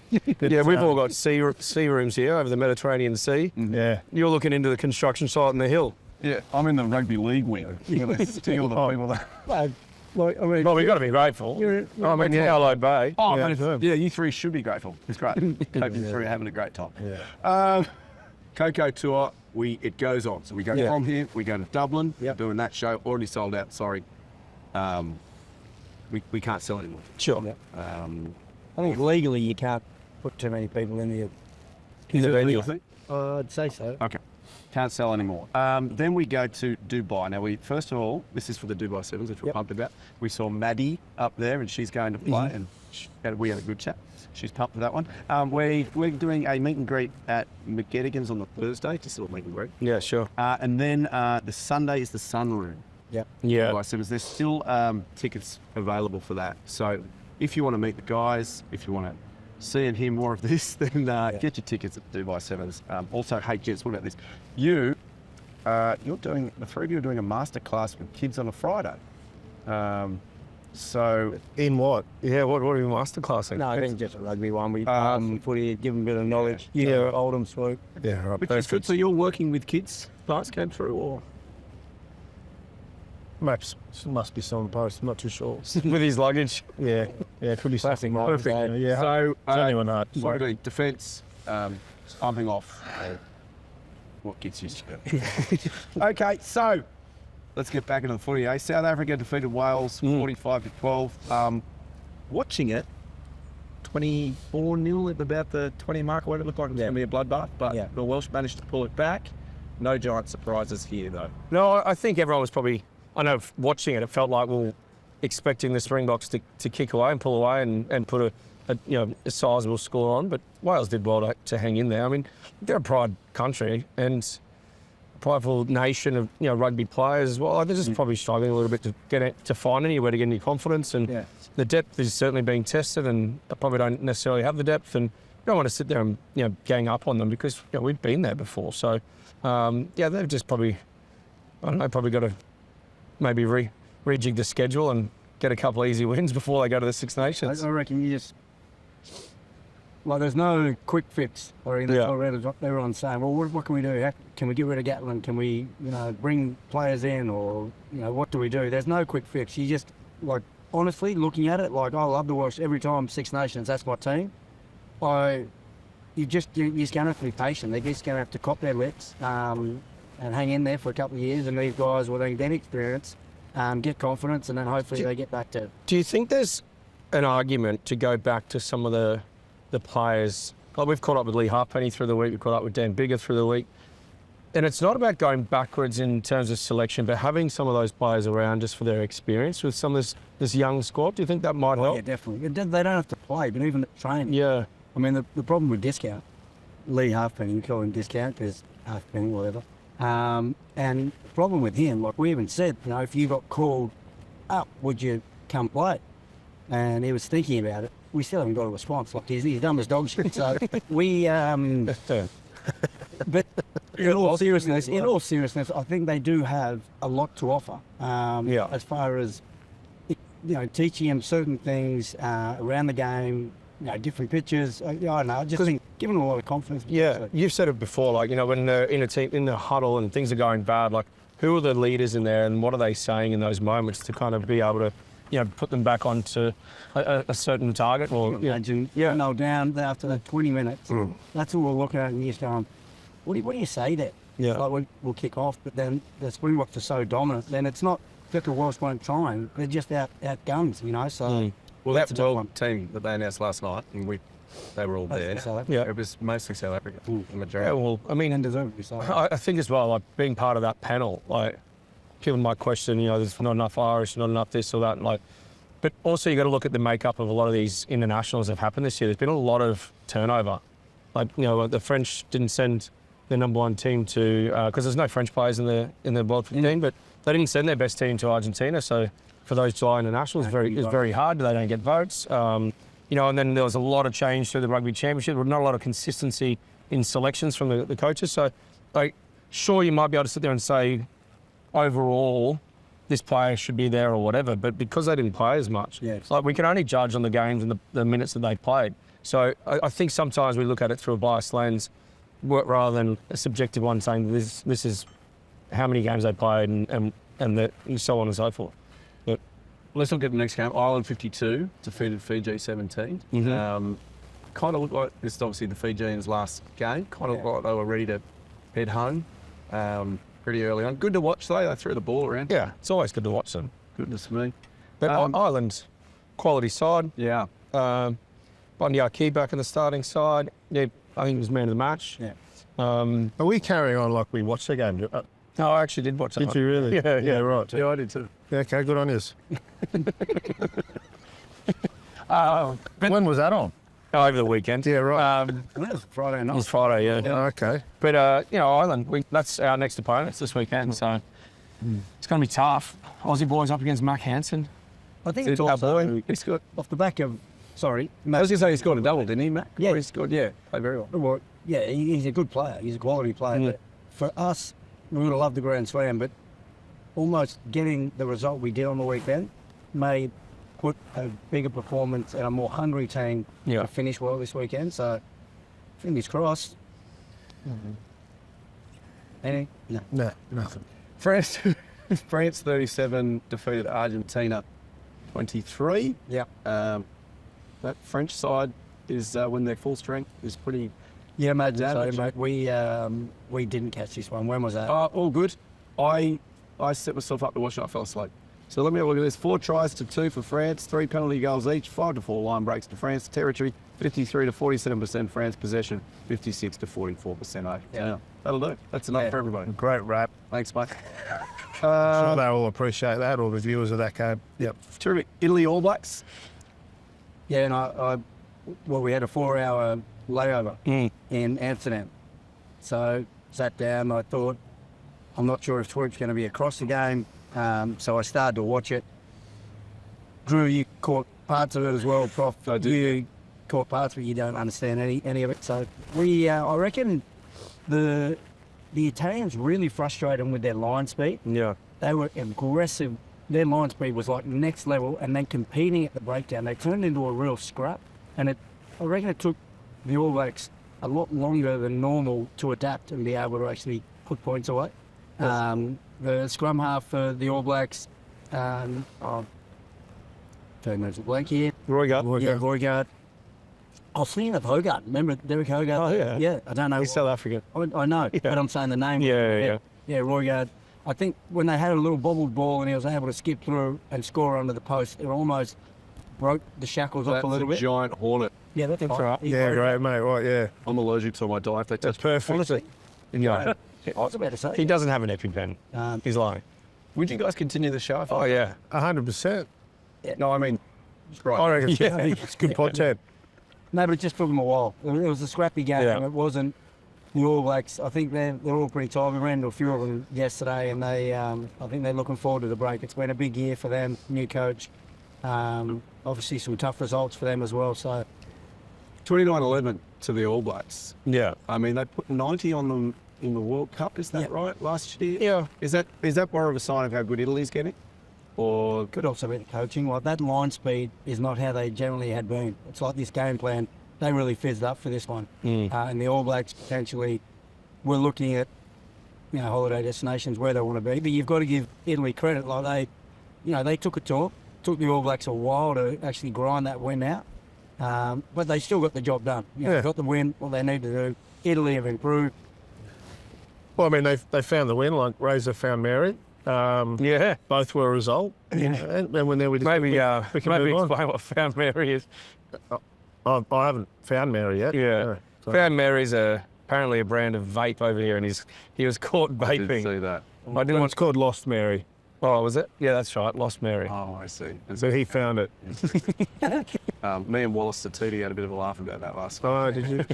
Yeah, we've all got sea rooms here over the Mediterranean Sea. Yeah. You're looking into the construction site on the hill. Yeah, I'm in the rugby league wing. You know, steal the people that. Well, we've got to be grateful. I mean, Hello Bay. Oh, yeah, you three should be grateful. It's great. Hope you three are having a great time. Yeah. KOKO Tour, it goes on. So we go from here, we go to Dublin, doing that show, already sold out, sorry. We can't sell anymore. Sure. I think legally you can't put too many people in the Venue, I think? I'd say so. Okay. Can't sell anymore. Then we go to Dubai. Now, first of all, this is for the Dubai Sevens, which we're pumped about. We saw Maddie up there, and she's going to play, and we had a good chat. She's pumped for that one. We're doing a meet and greet at McGettigan's on the Thursday, just a little meet and greet. Yeah, sure. And then the Sunday is the Sunroom. Yeah. Yeah. There's still tickets available for that. So if you want to meet the guys, if you want to see and hear more of this, then get your tickets at Dubai Sevens. Also, hey, Jess, what about this? The three of you are doing a masterclass with kids on a Friday. So In what? Yeah, what are you masterclassing? No, I think just a rugby one. We footy, give them a bit of knowledge. Yeah, Oldham Swoop. Yeah, right. which is good. So you're working with kids? Class came through, or Maps must be some post. I'm not too sure. With his luggage. Yeah, could be Classic something. Perfect. Yeah. so it's only one night. Sorry, defence, pumping off. What gets used to it. Okay, so let's get back into the footy. South Africa defeated Wales 45-12. Watching it, 24-0 at about the 20 mark. What it looked like it was going to be a bloodbath, but the Welsh managed to pull it back. No giant surprises here, though. No, I think everyone was probably, I know watching it, it felt like we were expecting the Springboks to kick away and pull away and put a sizable score on, but Wales did well to hang in there. I mean, they're a pride country and a prideful nation of rugby players as well. They're just probably struggling a little bit to find anywhere to get any confidence, and the depth is certainly being tested, and they probably don't necessarily have the depth, and you don't want to sit there and gang up on them because we've been there before. So they've just probably, I don't know, probably got to maybe rejig the schedule and get a couple of easy wins before they go to the Six Nations. I reckon you just... Well, there's no quick fix. Or everyone's saying, well, what can we do? Can we get rid of Gatland? Can we, bring players in? Or, what do we do? There's no quick fix. You just, honestly, looking at it, I love to watch every time Six Nations, that's my team. You're just going to have to be patient. They're just going to have to cop their lips and hang in there for a couple of years. And these guys will then get experience, get confidence, and then hopefully they get back to... Do you think there's an argument to go back to some of the players? Like we've caught up with Lee Harpenny through the week, we've caught up with Dan Bigger through the week. And it's not about going backwards in terms of selection, but having some of those players around just for their experience with some of this young squad. Do you think that might help? Yeah, definitely. They don't have to play, but even at training. Yeah. I mean, the problem with Discount, Lee Halfpenny, we call him Discount because Halfpenny, whatever. And the problem with him, like we even said, if you got called up, would you come play? And he was thinking about it. We still haven't got a response. Like he's dumb as dog shit. So we, but in all seriousness, I think they do have a lot to offer. As far as teaching them certain things around the game. Different pitches. I don't know. Just think, giving them a lot of confidence. Yeah, you've said it before. When they're in a team, in the huddle, and things are going bad. Who are the leaders in there, and what are they saying in those moments to kind of be able to, put them back onto a certain target? Or imagine, when they're down after that 20 minutes. That's all we're looking at, and you're just going, what do you say there? Yeah. We'll kick off, but then the Springboks are so dominant. Then it's not that the Welsh won't try them. They're just outguns, So. Well, that World team that they announced last night, and they were all there. Yeah, it was mostly South Africa. The majority. Yeah, well, I mean, I think as well, being part of that panel, given my question, there's not enough Irish, not enough this or that, but also you got to look at the makeup of a lot of these internationals that have happened this year. There's been a lot of turnover. The French didn't send their number one team to because there's no French players in the World 15, but they didn't send their best team to Argentina, so. For those July internationals, it's very hard. They don't get votes. you know, and then there was a lot of change through the rugby championship. There was not a lot of consistency in selections from the coaches. So, like, sure, you might be able to sit there and say, overall, this player should be there or whatever, but because they didn't play as much, like, we can only judge on the games and the minutes that they played. So I think sometimes we look at it through a biased lens rather than a subjective one saying this is how many games they played and so on and so forth. But let's look at the next game. Ireland 52 defeated Fiji 17. Kind of looked like this is obviously the Fijians' last game. Kind of looked like they were ready to head home pretty early on. Good to watch though. They threw the ball around. yeah, it's always good to watch them. Goodness me. But Ireland's quality side. Yeah. Bundy Archie back in the starting side. Yeah, I think he was man of the match. Yeah. Are we carrying on like we watched the game? No, I actually did watch that. Did you really? Yeah, right. Yeah, I did too. Yeah, okay, good on yous. When was that on? Over the weekend. Yeah, right. That was Friday It night. was Friday, yeah. Okay. But, you know, Ireland, that's our next opponent this weekend, so it's going to be tough. Aussie boys up against Mac Hansen. I think it's Our also boy. He scored. off the back of, sorry, I was going to say he scored a double, didn't he, Matt? Yeah. Or he scored, yeah. Played very well. Well, yeah, he's a good player. He's a quality player. But for us, we would have loved the Grand Slam, but almost getting the result we did on the weekend may put a bigger performance and a more hungry team to finish well this weekend. So, fingers crossed. Any? No. No, nothing. France 37 defeated Argentina 23. Yeah. That French side is when they're full strength is pretty. Yeah, imagine Damage. so, mate. We didn't catch this one. When was that? All good. I set myself up to watch it. I fell asleep. So let me have a look at this. 4 tries to 2 for France, 3 penalty goals each, 5 to 4 line breaks to France. Territory 53 to 47% France. Possession 56 to 44%. Yeah, that'll do. That's enough for everybody. Great rap. Thanks, mate. Sure they all appreciate that, all the viewers of that game. Yep. Terrific. Italy All Blacks. Yeah, and we had a 4-hour layover in Amsterdam. So sat down, I thought, I'm not sure if Swoop's going to be across the game. So I started to watch it. Drew, you caught parts of it as well, Prof. I did. You caught parts, but you don't understand any of it. So I reckon the Italians really frustrated them with their line speed. Yeah. They were aggressive. Their line speed was like next level, and then competing at the breakdown, they turned into a real scrap. And I reckon it took the All Blacks a lot longer than normal to adapt and be able to actually put points away. The scrum half for the All Blacks, 3 minutes of blank here. Roygaard. I was thinking of Hogarth. Remember Derek Hogarth? Oh, yeah. Yeah, I don't know. He's South African. I know, but I'm saying the name. Yeah. Yeah, Roygaard. I think when they had a little bobbled ball and he was able to skip through and score under the post, it almost broke the shackles off a little bit. Giant hornet. Yeah, that's right. Yeah, great, mate. Right, yeah. I'm allergic to my diet. They That's touch. perfect. Honestly, Yeah. I was about to say. He doesn't have an EpiPen. He's lying. Would you guys continue the show? Oh, yeah. 100%. No, I mean, right. I reckon it's good content. No, but it just took them a while. It was a scrappy game. Yeah. It wasn't the All Blacks. I think they're all pretty tired. We ran into a few of them yesterday, and I think they're looking forward to the break. It's been a big year for them, new coach. Obviously some tough results for them as well. So 29-11 to the All Blacks. Yeah. I mean, they put 90 on them in the World Cup. Is that right? Last year. Yeah. Is that more of a sign of how good Italy's getting? Or could also be the coaching. Like that line speed is not how they generally had been. It's like this game plan. They really fizzed up for this one. And the All Blacks potentially were looking at, holiday destinations where they want to be. But you've got to give Italy credit. Like they took a tour. Took the All Blacks a while to actually grind that win out. But they still got the job done. Got the win. What they need to do. Italy have improved. Well, I mean, they found the win, like Razor found Mary. Yeah. Both were a result. And when we Maybe explain what Found Mary is. I haven't found Mary yet. Yeah. So- Found Mary's apparently a brand of vape over here, and he was caught I did vaping. see that. I didn't Well, want it's called Lost Mary. Oh, was it? Yeah, that's right. Lost Mary. Oh, I see. So he found it. Me and Wallace Satiti had a bit of a laugh about that last night. Oh, did you?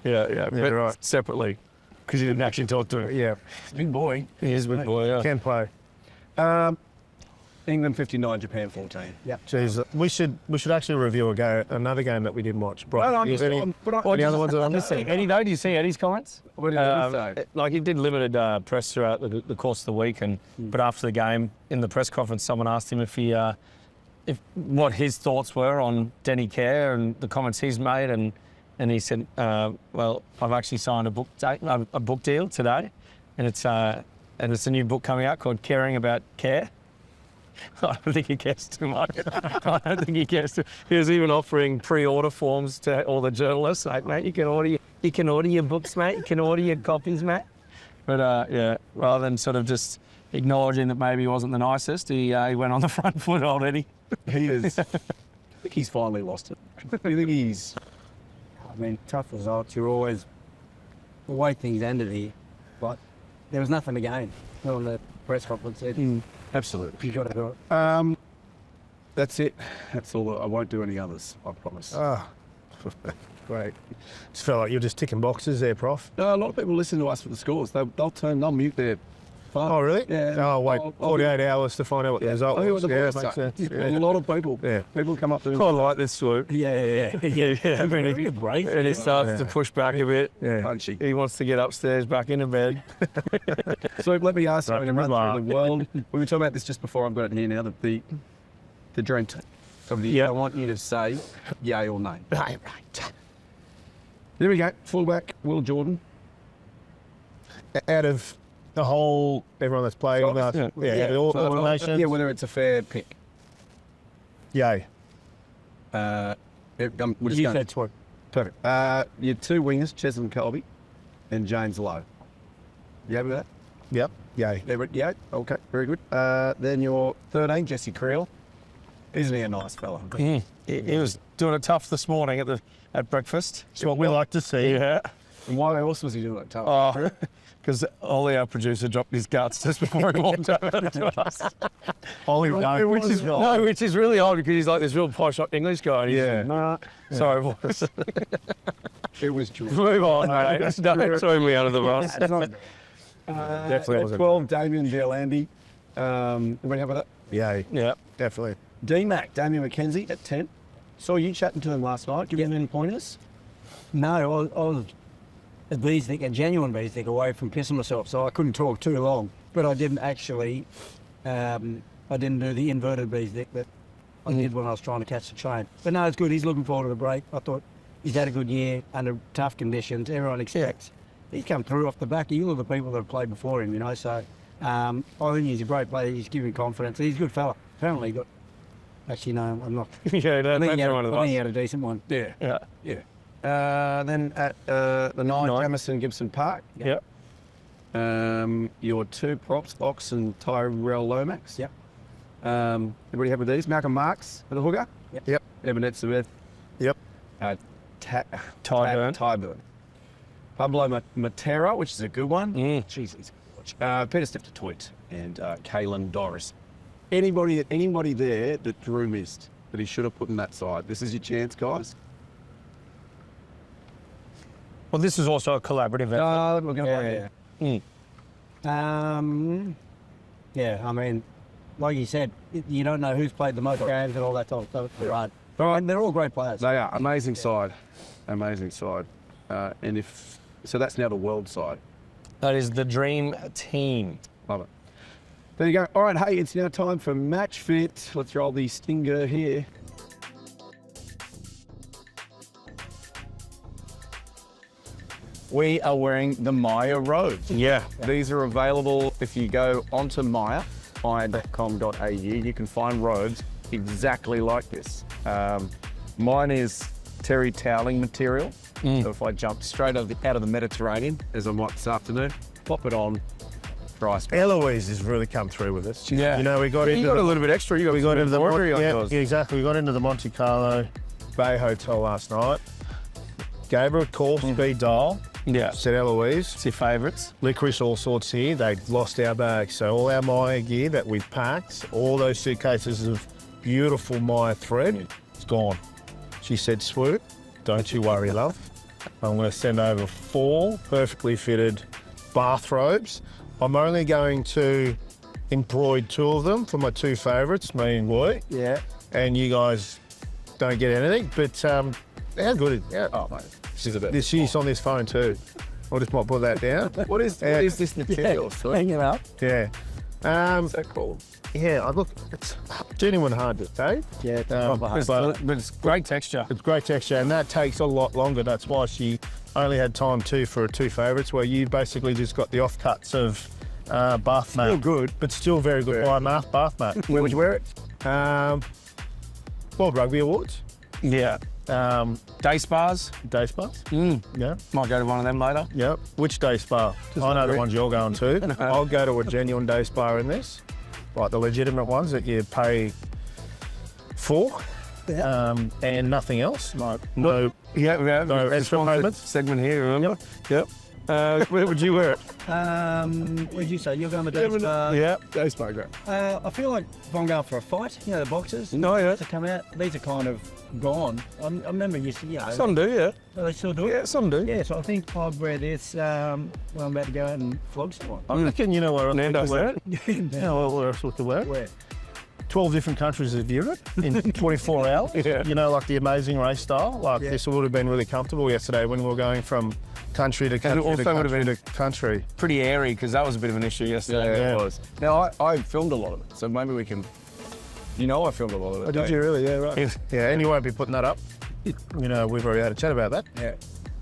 Yeah. But right. separately, because you didn't actually talk to him. Yeah. Big boy. He is a big boy, yeah. Can play. England 59, Japan 14. Jeez, we should actually review another game that we didn't watch. Bro, Well, any other ones that I'm missing? Eddie, though, do you see Eddie's comments? What did he say? Like, he did limited press throughout the course of the week, but after the game, in the press conference, someone asked him if what his thoughts were on Denny Care and the comments he's made, and he said, well, I've actually signed a book deal today, and it's a new book coming out called Caring About Care. I don't think he cares too much. I don't think he cares too. He was even offering pre-order forms to all the journalists. Like, mate, you can order your books, mate. You can order your copies, mate. But yeah, rather than sort of just acknowledging that maybe he wasn't the nicest, he went on the front foot already. He is. I think he's finally lost it. I think he's. I mean, tough results. You're always the way things ended here, but there was nothing to gain on the press conference. Absolutely. You got to do it. That's it. That's all. I won't do any others. I promise. Great. Just felt like you're just ticking boxes there, Prof. No, a lot of people listen to us for the scores. They'll mute their phone. Oh, really? Yeah. Oh, wait, 48 hours to find out what the result was. Yeah, Makes sense. Yeah. A lot of people. Yeah. People come up to me. I like this swoop. Yeah. And he starts to push back a bit. Yeah. Punchy. He wants to get upstairs, back into bed. So let me ask you, Right, in run right. through the world, we were talking about this just before I've got it here now, the dream team. I want you to say yay or nay. Right. There we go. Fullback, Will Jordan. Out of the whole, everyone that's played, all Yeah. the nations. Yeah, whether it's a fair pick. Yay. We're just You going. said twerk. Perfect. Your two wingers, Cheslin Colby and James Lowe. You happy with that? Yep. Yay. Yeah. Okay. Very good. Then your 13, Jesse Creel. Isn't he a nice fella? He was doing it tough this morning at breakfast. That's what we like to see. Yeah. And why else was he doing it tough? Oh, because Ollie, our producer, dropped his guts just before he walked over to us. Ollie, Which is really odd because he's like this real posh English guy. And he's Yeah. like, nah. Sorry, boys. It was true. Move on, mate. Don't throw me under the bus. Definitely wasn't. 12, Damien Deolandi. Everybody have that? Yay. Yeah. Definitely. D-Mac, Damien McKenzie at 10. Saw you chatting to him last night. Give him any pointers? No, I was a genuine beestick away from pissing myself, so I couldn't talk too long. But I didn't actually, I didn't do the inverted beestick that I did when I was trying to catch the train. But no, it's good. He's looking forward to the break. I thought he's had a good year under tough conditions. Everyone expects. He's come through off the back of all of the people that have played before him, you know. So I think he's a great player. He's giving confidence. He's a good fella. Apparently, he got. Actually, no, I'm not. Yeah, I think that's he had a decent one. Yeah. Yeah. Yeah. Then at the 9, Jamison Gibson Park. Yep. Your two props, Ox and Tyrell Lomax. Yep. Everybody happy with these? Malcolm Marks for the hooker. Yep. Ebenet Smith. Yep. Tyburn. Pablo Matera, which is a good one. Mm. Jeez, he's good. Peter Steph Tweet and Kalen Doris. Anybody there that Drew missed that he should have put in that side? This is your chance, guys. Well, this is also a collaborative effort. We're going to Yeah, I mean, like you said, you don't know who's played the most games and all that type of stuff. Right. And they're all great players. They are amazing side, amazing side. And so that's now the world side. That is the dream team. Love it. There you go. All right, hey, it's now time for Match Fit. Let's roll the stinger here. We are wearing the Maya robes. Yeah. These are available if you go onto maya.com.au. You can find robes exactly like this. Mine is terry toweling material. So if I jump straight out of the Mediterranean, as I might this afternoon, pop it on, dry spell. Eloise has really come through with us. Yeah. You know, we got into You got a little bit extra. You got into the embroidery on yeah, yours. exactly. We got into the Monte Carlo Bay Hotel last night. Gave her a call, speed dial. Yeah. Said Eloise, It's your favourites. licorice, all sorts here. They lost our bags, so all our Maya gear that we packed, all those suitcases of beautiful Maya thread, it's gone. She said, "Swoop, don't you worry, love. I'm going to send over 4 perfectly fitted bathrobes. I'm only going to employed 2 of them for my 2 favourites, me and Goit. Yeah. And you guys don't get anything, but how good is it? Oh, mate, she's a bit. She's on this phone too. I just might put that down. What is this material? Hang it up. Yeah. So cool. Yeah, look, it's genuine hard to take. Yeah, it's but it's great texture. it's great texture, and that takes a lot longer. That's why she only had time too for her 2 favourites, where you basically just got the offcuts of bath mat. Still good. But still very good by bath mat. Where would you wear it? World Rugby Awards. Yeah. Day spas. Day spas. Yeah. Might go to one of them later. Yep. Which day spa? I know the ones you're going to. I'll go to a genuine day spa in this, like the legitimate ones that you pay for, and nothing else. Like no. Yeah, we have No a extra sponsored payments? segment here, remember? Yep. Where would you wear it? What did you say? You're going to day spa? Yeah. Day smoker. I feel like if I'm going for a fight, you know, the boxers No, yeah. to come out, these are kind of gone. I remember you know. Some do, yeah. They still do it? Yeah, some do. Yeah, so I think I'd wear this when I'm about to go out and flog someone. I reckon you know where else we Nando's could wear wear it. You know where else we could wear it? Where? 12 different countries of Europe in 24 hours. Yeah. You know, like the Amazing Race style. Like this would have been really comfortable yesterday when we were going from country to country also to would have country been to country. Pretty airy, because that was a bit of an issue yesterday. Yeah, it was. Now, I filmed a lot of it, so maybe we can... You know I filmed a lot of it. Did you really? Yeah, right. Yeah, and you won't be putting that up. You know, we've already had a chat about that. Yeah.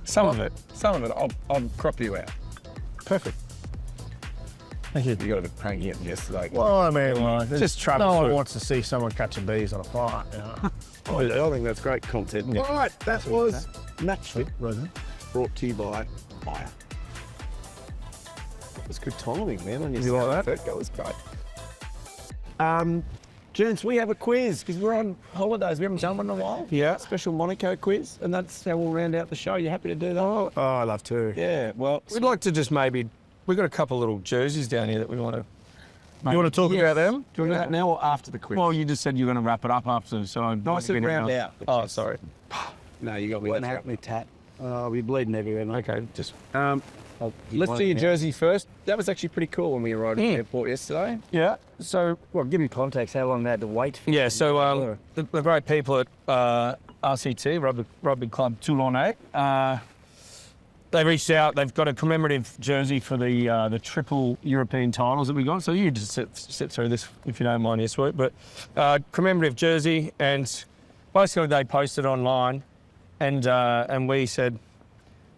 Some of it. Some of it, I'll crop you out. Perfect. Thank you. You got a bit cranky at me yesterday. Well, I mean, Just trouble. no one wants to see someone catching bees on a fire. You know? Oh, yeah, I think that's great content. Yeah. All right, that was Match Fit, brought to you by Fire. It was good timing, man. On your You like that? That was great. Gents, we have a quiz because we're on holidays. We haven't done one in a while. Yeah. Special Monaco quiz, and that's how we'll round out the show. You happy to do that? Oh, I love to. Yeah, well, We'd like to just maybe... We've got a couple little jerseys down here that we want to... You want to talk about them? do you want that now or after the quiz? Well, you just said you were going to wrap it up after, so... I said round out. Oh, sorry. No, you got me. What happened tat? I'll be bleeding everywhere, mate. Okay, just... Let's do your jersey first. That was actually pretty cool when we arrived at the airport yesterday. Yeah, so... Well, give me context, how long they had to wait for Yeah, so the great people at RCT, Rugby Club Toulonnais, they reached out. They've got a commemorative jersey for the triple European titles that we got. So you just sit through this if you don't mind, here, Swoop. But commemorative jersey, and basically they posted online, and we said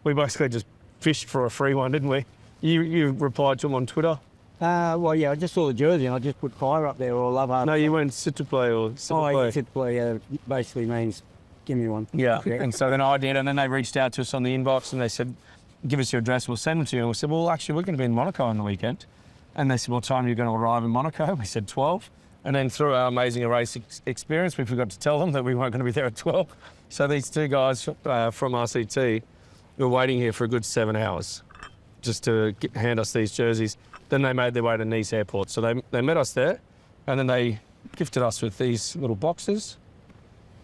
we basically just fished for a free one, didn't we? You replied to them on Twitter. Well, yeah, I just saw the jersey and I just put fire up there or love hard. No, you went sit to play or sit to play. Sit to play, yeah, basically means give me one. Yeah, and so then I did, and then they reached out to us on the inbox and they said, give us your address, we'll send them to you. And we said, well, actually, we're going to be in Monaco on the weekend. And they said, what time are you going to arrive in Monaco? We said 12. And then through our amazing race experience, we forgot to tell them that we weren't going to be there at 12. So these 2 guys from RCT were waiting here for a good 7 hours just to hand us these jerseys. Then they made their way to Nice airport. So they met us there, and then they gifted us with these little boxes,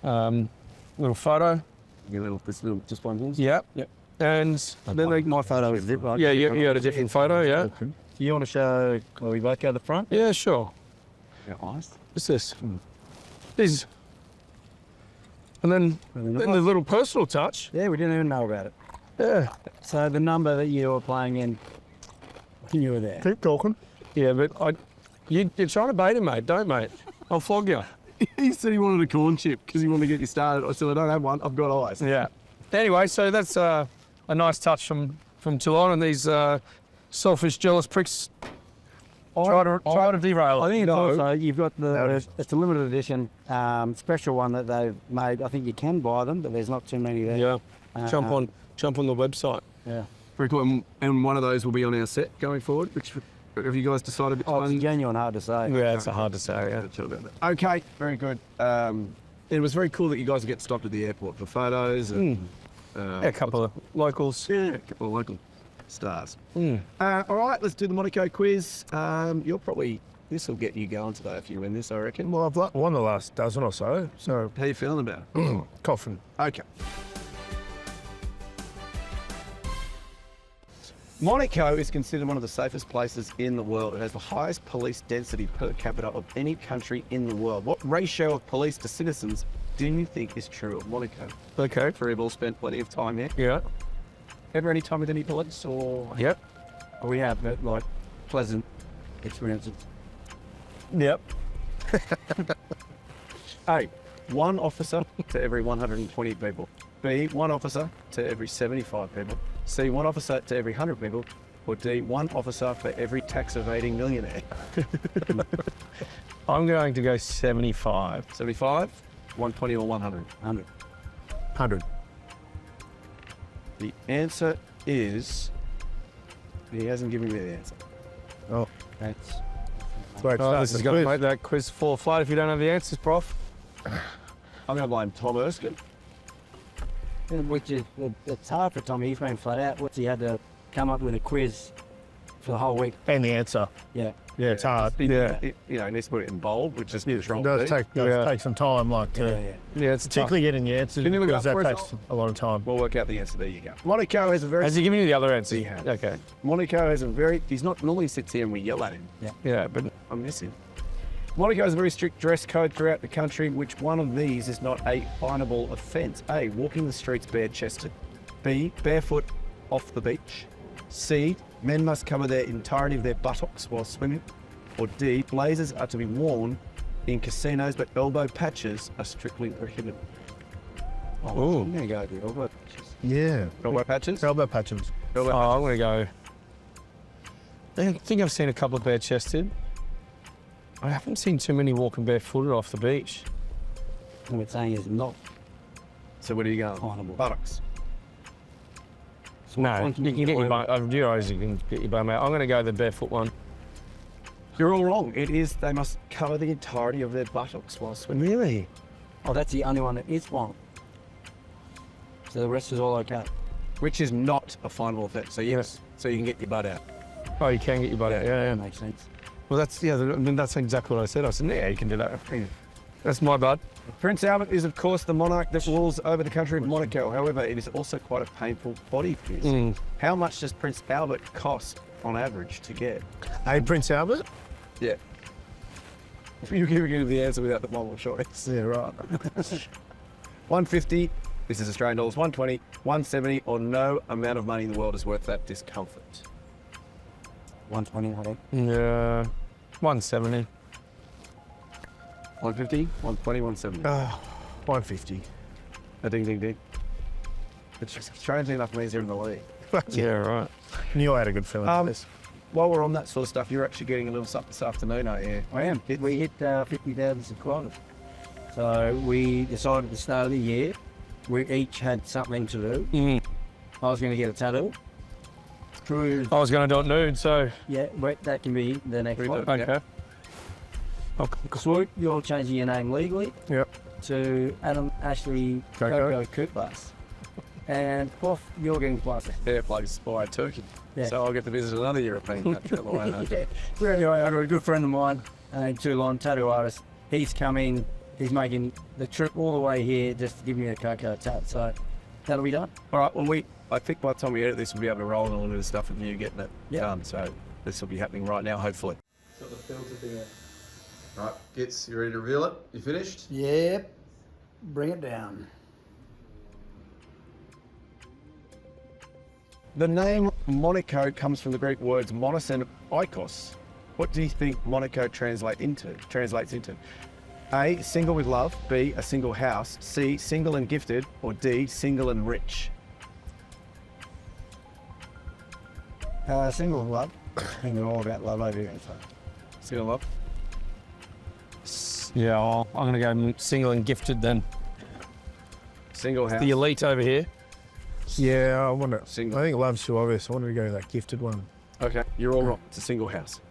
little photo. Just one thing. Yeah. Yep. And then they... My photo is different. Yeah, you had a different photo, yeah? Do you want to show where we both go to the front? Yeah, sure. Yeah, nice. What's this? These. And then the little personal touch. Yeah, we didn't even know about it. Yeah. So the number that you were playing in, you were there. Keep talking. Yeah, but you're trying to bait him, mate. Don't, mate. I'll flog you. He said he wanted a corn chip because he wanted to get you started. I said, I don't have one. I've got eyes. Yeah. Anyway, so that's a nice touch from Toulon, and these selfish, jealous pricks try to derail it. I think it's also, you've got it's a limited edition special one that they've made. I think you can buy them, but there's not too many there. Yeah. Jump on the website. Yeah. Very cool. And one of those will be on our set going forward. Which have you guys decided? It's genuine, hard to say. Yeah, it's hard to say. Yeah. Chill about that. Okay, very good. It was very cool that you guys get stopped at the airport for photos and A couple of locals. Yeah, a couple of local stars. All right, let's do the Monaco quiz. This will get you going today if you win this, I reckon. Well, I've won the last dozen or so, so How you feeling about it? confident. Okay. Monaco is considered one of the safest places in the world. It has the highest police density per capita of any country in the world. What ratio of police to citizens do you think is true of Monaco? Okay. We've all spent plenty of time here. Yeah. Ever any time with any police or? Yep. We have like pleasant experiences. Yep. A, 1 officer to every 120 people. B, 1 officer to every 75 people. C, 1 officer to every 100 people. Or D, 1 officer for every tax evading millionaire. I'm going to go 75. 75, 120 or 100? 100. 100. The answer is, he hasn't given me the answer. Oh, That's great. Oh, this is going to make that quiz fall flat if you don't have the answers, Prof. I'm going to blame Tom Erskine. which is it's hard for Tommy. He's been flat out. What's he had to come up with a quiz for the whole week? And the answer. Yeah. Yeah, it's hard. Yeah. It, you know, he needs to put it in bold, which is strong. It does take some time, like, to Yeah, it's tough. particularly getting the answers, Can you look because up that for takes a lot of time. We'll work out the answer. There you go. Monaco has a very. Has he given you the other answer? He has. Okay. Monaco has a very. He's not normally sits here and we yell at him. Yeah, but I miss him. Monaco has a very strict dress code throughout the country. Which one of these is not a finable offence? A, walking the streets bare-chested. B, barefoot off the beach. C, men must cover their entirety of their buttocks while swimming. Or D, blazers are to be worn in casinos, but elbow patches are strictly prohibited. Ooh. I'm gonna go with elbow patches. Yeah. Elbow patches? Elbow patches. Elbow oh, I'm going to go. I think I've seen a couple of bare-chested. I haven't seen too many walking barefooted off the beach. What we're saying is not. So where do you go? Finable. Buttocks. No, you can get your bum. I realise you can get your bum out. I'm going to go the barefoot one. You're all wrong. It is, they must cover the entirety of their buttocks while swimming. Really? Oh, that's the only one that is wrong. So the rest is all okay. Which is not a finable offence. So yes, so you can get your butt out. Oh, you can get your butt out. Yeah, yeah. Makes sense. Well, that's I mean, that's exactly what I said. I said, yeah, you can do that. That's my bud. Prince Albert is, of course, the monarch that rules over the country of Monaco. However, it is also quite a painful body piercing. How much does Prince Albert cost on average to get? Hey, Prince Albert? Yeah. You can give the answer without the multiple choice. Yeah, right. 150, this is Australian dollars, 120, 170, or no amount of money in the world is worth that discomfort. 120, I think. Yeah. 170. 150, 120, 170. 150. A ding, ding, ding. It's strangely enough means they're in the league. Yeah, right. Knew I had a good feeling for this. While we're on that sort of stuff, you're actually getting a little something this afternoon, aren't you? I am. We hit 50,000 subscribers. So we decided at the start of the year, we each had something to do. I was going to get a tattoo. Drew, I was going to do it nude, so. yeah, wait, that can be the next one. Okay. Swoop, you're changing your name legally Yep. to Adam Ashley KOKO. KOKO Bus. And Prof, you're getting plastic. Fair play by Turkey. Yeah. So I'll get to visit another European country on the way home. Yeah. So anyway, I've got a good friend of mine in Toulon, tattoo artist. He's coming, he's making the trip all the way here just to give me a KOKO tat. So that'll be done. All right, well, I think by the time we edit this, we'll be able to roll on a little bit of stuff with you getting it done. So this will be happening right now, hopefully. Right, Gits, you ready to reveal it? You finished? Yep. Bring it down. The name Monaco comes from the Greek words monos and oikos. What do you think Monaco translates into? A, single with love. B, a single house. C, single and gifted. Or D, single and rich. Single love. I think they're all about love over here. So. Single love. Yeah, I'm going to go single and gifted then. Single house. The elite over here. Yeah, I want to. Single. I think love's too obvious. I want to go with that gifted one. Okay, you're all wrong. It's a single house.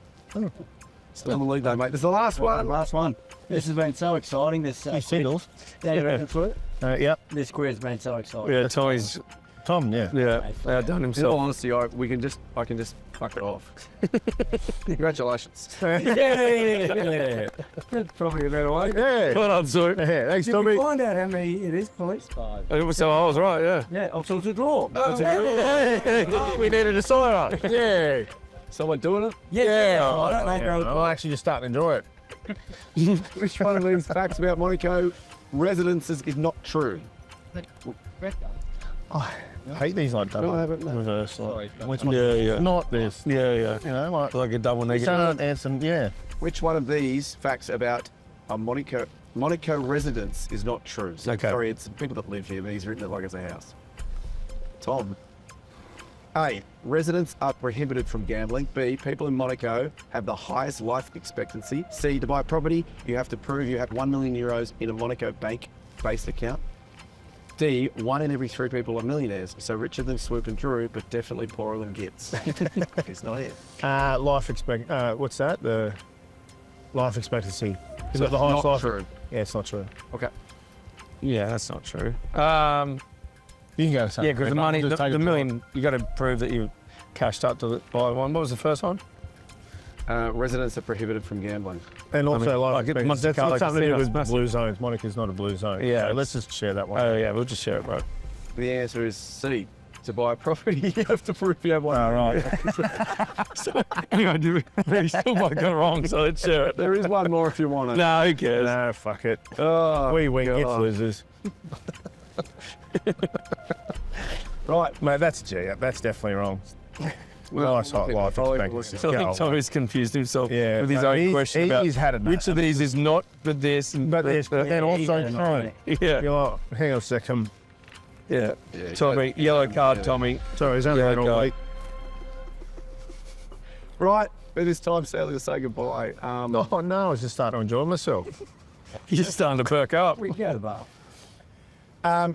Still in the lead though, mate. This is the last one. Last one. This has been so exciting. This Singles. Yep. Yep. This quiz has been so exciting. Yeah, Tommy's Tom, yeah. Yeah, outdone In all himself. honesty, I can just fuck it off. Congratulations. Yeah. Probably a better way. Yeah. Well done, Sue. Yeah, thanks, You Tommy. can find out how many it is, please. So I was right, yeah. Yeah, optional to draw. We needed a cider. Yeah. Someone doing it? Yeah. I don't know. Yeah, I'm actually just starting to enjoy it. Which one of these facts about Monaco residences is not true? I hate these like double No, I haven't. No. reverse. Like, which one? Yeah. Not this. Yeah, yeah. You know, like a double negative. Shoutout and some, yeah. Which one of these facts about a Monaco residence is not true? So, Okay. Sorry, it's people that live here, but he's written it like it's a house. Tom. A. Residents are prohibited from gambling. B. People in Monaco have the highest life expectancy. C. To buy property, you have to prove you have €1 million in a Monaco bank-based account. D. 1 in every 3 people are millionaires. So richer than Swoop and Drew, but definitely poorer than Gits. It's not it. What's that? The life expectancy. Is So that the highest not life? true. Yeah, it's not true. Okay. Yeah, that's not true. You can go to Yeah, because the money, the million, you got to prove that you cashed up to buy one. What was the first one? Residents are prohibited from gambling. And also, like it must that's count got like a something to do casino, with massive. blue zones. Monaco's not a blue zone. Yeah. So let's just share that one. Oh, yeah, we'll just share it, bro. The answer is C. To buy a property, you have to prove you have one. All right. Anyway, we still might go wrong, so let's share it. There is one more if you want it. No, who cares? No, fuck it. Oh, We win, it's God. losers. Right. Mate, that's definitely wrong. Nice hot life expectancy. I think Tommy's confused himself Yeah, with his no, own he's- question about he's had enough. which of these is not but this and But there's then also trying. yeah. You're like, hang on a second. Yeah. Tommy, yellow card, Tommy. Sorry, is that Yeah, right all go. week? Right. It is time, sadly, to say goodbye. Oh no, I was just starting to enjoy myself. You're starting to perk up. We go to the bar.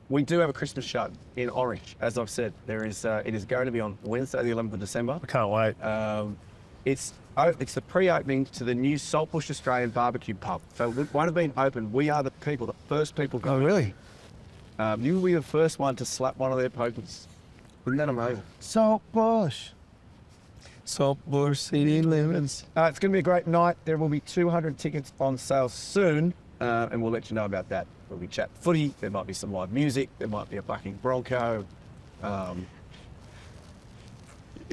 We do have a Christmas show in Orange, as I've said. There is. It is going to be on Wednesday, the 11th of December. I can't wait. It's the pre-opening to the new Saltbush Australian barbecue pub. So it won't have been open. We are the people, the first people. Oh, really? You will be the first one to slap one of their pokers. Isn't that amazing? Saltbush. Saltbush City Limits. It's going to be a great night. There will be 200 tickets on sale soon, and we'll let you know about that. We'll be chat footy. There might be some live music. There might be a bucking bronco.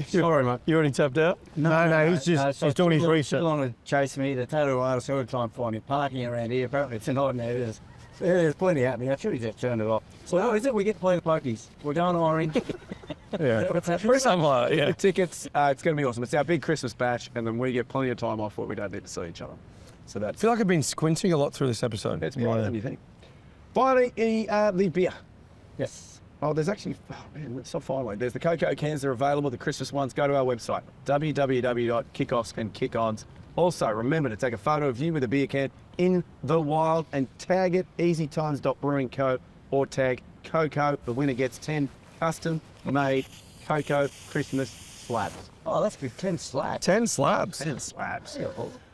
Sorry, mate. You already tapped out? No, he's just he's doing his research. Still on to chase me. The tattoo artist all the time to find me parking around here. Apparently tonight now there's plenty happening. I should have just turned it off. So how is it we get plenty of pokies? We're going to Orange. Yeah. What's happening? Something like that, yeah. The tickets, it's going to be awesome. It's our big Christmas bash, and then we get plenty of time off where we don't need to see each other. So I that's feel like I've been squinting a lot through this episode. it's brighter than you think. Finally, the beer. Yes. Oh, there's actually, man, it's so finally. There's the KOKO cans. They're available. The Christmas ones. Go to our website, www.kickoffs and kick-ons. Also, remember to take a photo of you with a beer can in the wild and tag it easytimes.brewingco or tag KOKO. The winner gets 10 custom-made KOKO Christmas slabs. Oh, that's good. 10 slats. 10 slabs. 10 slabs.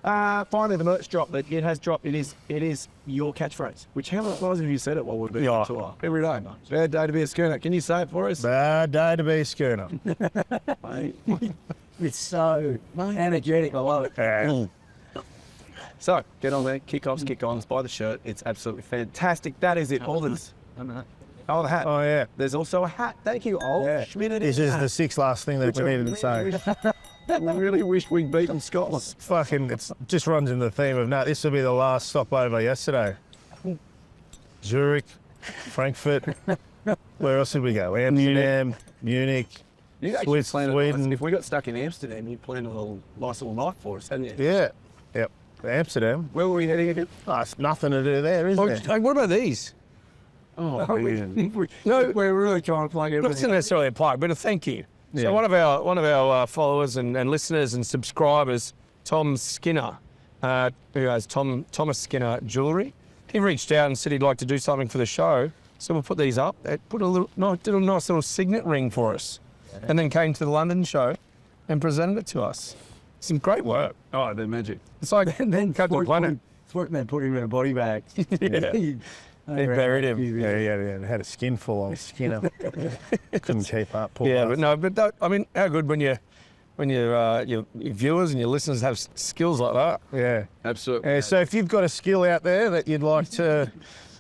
Finally, the merch drop that it has dropped. It is your catchphrase. Which how many times have you said it while we've been on tour? Every day. Bad day to be a schooner. Can you say it for us? Bad day to be a schooner. Mate. It's so energetic. I love it. So get on there. Kickoffs, kick-ons. Buy the shirt. It's absolutely fantastic. That is it. All this. Oh, the hat. Oh yeah. There's also a hat. Thank you, Ol. Yeah. Schmidt. This is the sixth last thing that we needed to say. We really wish we'd beaten Scotland. Fucking, it just runs in the theme of, no, this will be the last stopover yesterday. Zurich, Frankfurt, where else did we go? Amsterdam, Munich, You actually Swiss, planned Sweden. if we got stuck in Amsterdam, you planned a nice little night for us, hadn't you? Yeah, yep. Amsterdam. Where were we heading again? Oh, it's nothing to do there, is Oh, there? hey, what about these? Oh, man. No, We're really trying to plug not everything. necessarily a plug, but a thank you. Yeah. So one of our followers and listeners and subscribers, Tom Skinner, who has Thomas Skinner Jewellery, he reached out and said he'd like to do something for the show. So we'll put these up. They did a nice little signet ring for us, and then came to the London show and presented it to us. Some great work. Oh, they're magic. It's like And then Captain Planet. Sportsman put him in a body bag. Yeah. They buried him. Yeah. Had a skin full on Skinner. Couldn't keep up. Poor Yeah, bastard. but no, I mean, how good when your viewers and your listeners have skills like that. Yeah. Absolutely. Yeah, so if you've got a skill out there that you'd like to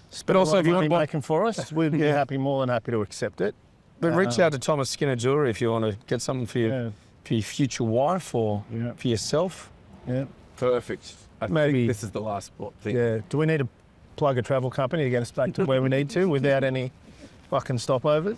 spend also if you money want- making for us, we'd be more than happy to accept it. But reach out to Thomas Skinner Jewellery if you want to get something for your future wife or for yourself. Yeah. Perfect. I Maybe- think this is the last thing. Yeah. Do we need to plug a travel company to get us back to where we need to without any fucking stopovers?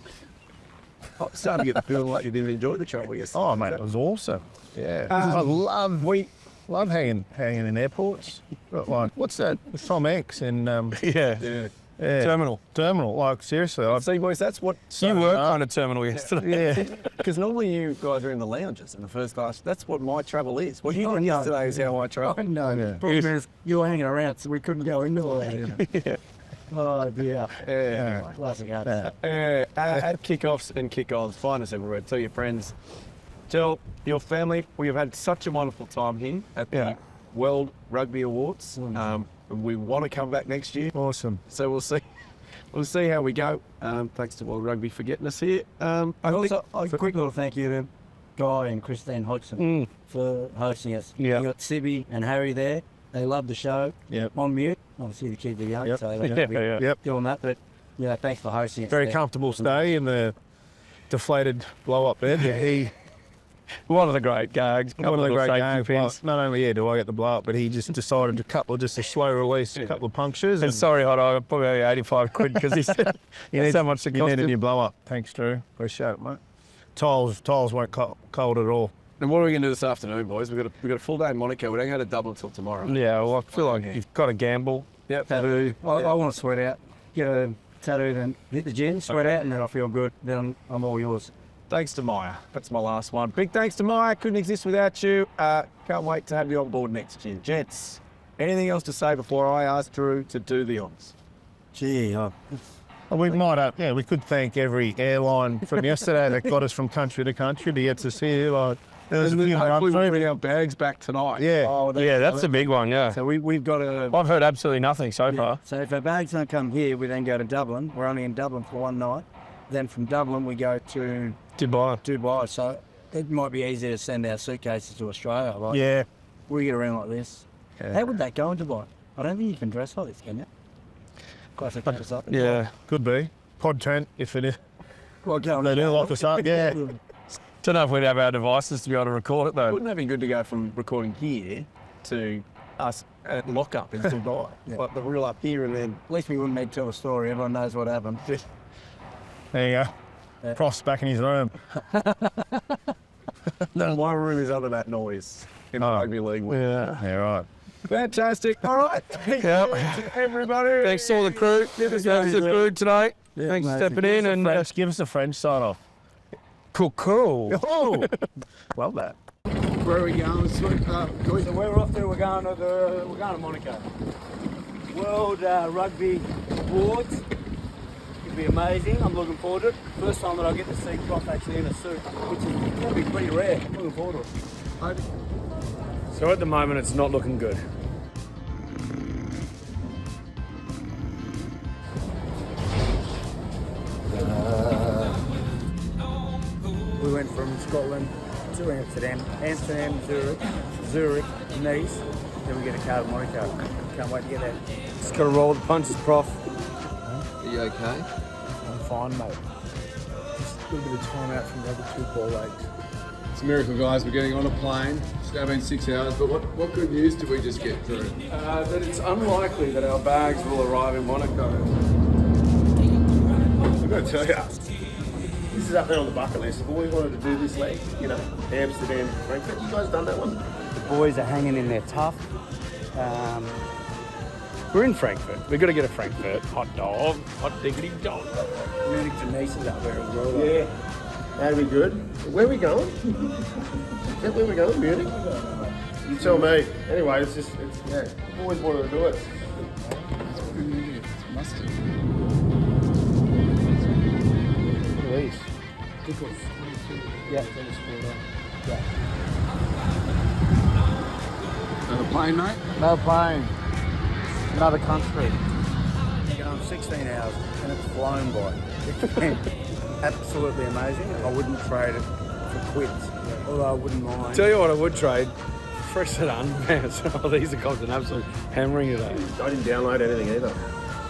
I'm starting to get the feeling like you didn't enjoy the travel yesterday. Oh, mate, it was awesome. Yeah. I love hanging in airports. Like, what's that? Tom Hanks in Yeah. Terminal. Terminal. Like, seriously. See, boys, that's what... You were kind of terminal yesterday. Yeah. Because normally you guys are in the lounges in the first class. That's what my travel is. What you did yesterday is how I travel. No, problem is you were hanging around, so we couldn't go into the lounge. Oh, dear. Yeah. Classic art. At kickoffs and kick-ons, find us everywhere. Tell your friends. Tell your family. We have had such a wonderful time here at the World Rugby Awards. We want to come back next year. Awesome. So we'll see. We'll see how we go. Thanks to World Rugby for getting us here. A quick little thank you to Guy and Christine Hodgson for hosting us. Yeah. You got Sibby and Harry there. They love the show. Yep. On mute. Obviously the kids are young, so they don't be Yep. doing that. But yeah, thanks for hosting us. Very there. comfortable stay in the deflated blow-up bed. Yeah. One of the great gags. One of the great games. Pins. Not only do I get the blow-up, but he just decided a slow release, a couple of punctures. And sorry, Hot, I probably owe you 85 quid because he said that's how much it You cost needed him. your blow-up. Thanks, Drew. Appreciate it, mate. Tiles weren't cold at all. And what are we going to do this afternoon, boys? We've got a full day in Monaco. We don't go to Dublin until tomorrow. Yeah, well, I feel like you've got to gamble. Yep. Tattoo. I want to sweat out. Get a tattoo, then hit the gym, sweat out, and then I feel good. Then I'm all yours. Thanks to Maya. That's my last one. Big thanks to Maya. Couldn't exist without you. Can't wait to have you on board next year. Gents, anything else to say before I ask Drew to do the honours? Gee, We might have, we could thank every airline from yesterday that got us from country to country to get us here. Like, there was a few Hopefully we'll bring our bags back tonight. Yeah. Yeah, that's a big one, yeah. So we've got a... I've heard absolutely nothing so far. So if our bags don't come here, we then go to Dublin. We're only in Dublin for one night. Then from Dublin, we go to Dubai. So it might be easier to send our suitcases to Australia. Like, Yeah. we get around like this. Yeah. How would that go in Dubai? I don't think you can dress like this, can you? Classic dress up. Yeah. Could be. Pod tent, if it is. Well, go on. They do lock us up, yeah. Don't know if we'd have our devices to be able to record it though. Wouldn't it be good to go from recording here to us at lock-up in Dubai? Like the real up here and then... At least we wouldn't need to tell a story. Everyone knows what happened. There you go. Yeah. Frost's back in his room. No, my room is under that noise in the rugby league. Yeah, right. Fantastic. All right. Thank you to everybody. Thanks to all the crew. Thanks to the crew tonight. Thanks for stepping in and Give us a French sign off. cool. Oh, love that. Where are we going? Goit? So where we're off to, we're going to Monaco. World Rugby Awards. It'll be amazing. I'm looking forward to it. First time that I get to see Prof actually in a suit, which is going to be pretty rare. I'm looking forward to it. So at the moment it's not looking good. We went from Scotland to Amsterdam, Zurich, Nice. Then we get a car to Monaco. Can't wait to get there. Just got to roll with the punches, Prof. Are you okay? I'm fine, mate. Just a little bit of time out from the other two ball legs. It's a miracle, guys. We're getting on a plane. It's now been 6 hours, but what good news did we just get through? That it's unlikely that our bags will arrive in Monaco. I've got to tell you, this is up there on the bucket list. I've always wanted to do this leg, Amsterdam, Frankfurt. You guys done that one? The boys are hanging in there tough. We're in Frankfurt. We've got to get a Frankfurt hot dog, hot diggity dog. Munich to Nice is up there as well. Yeah. That'd be good. Where are we going? Is that where we're going, Munich? You tell me. Anyway, I've always wanted to do it. It's mustard. What are these? Pickles. Yeah. Another plane, mate? No plane. Another country. You're going 6 16 hours and it's flown by. It's been absolutely amazing. I wouldn't trade it for quits, although I wouldn't mind. Tell you what I would trade. Fresh set of underpants. Oh, these are copped an absolute hammering today. I didn't download anything either.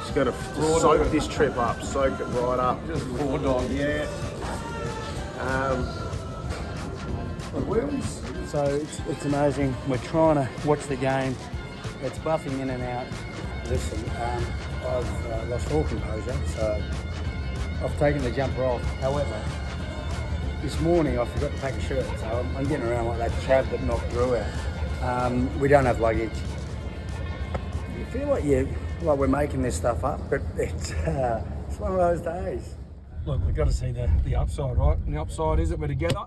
Just got to soak this trip up, soak it right up. Just raw dog. Yeah. So it's amazing. We're trying to watch the game. It's buffing in and out. Listen, I've lost all composure, so I've taken the jumper off. However, this morning I forgot to pack a shirt, so I'm getting around like that chab that knocked Drew out. We don't have luggage. You feel like we're making this stuff up, but it's one of those days. Look, we've got to see the upside, right? And the upside is that we're together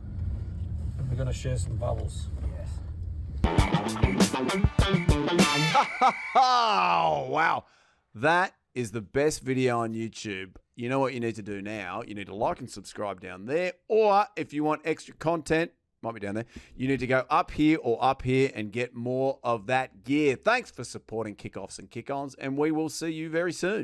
and we're going to share some bubbles. Oh, wow. That is the best video on YouTube. You know what you need to do now? You need to like and subscribe down there. Or if you want extra content, might be down there, you need to go up here or up here and get more of that gear. Thanks for supporting Kickoffs and Kick-Ons, and we will see you very soon.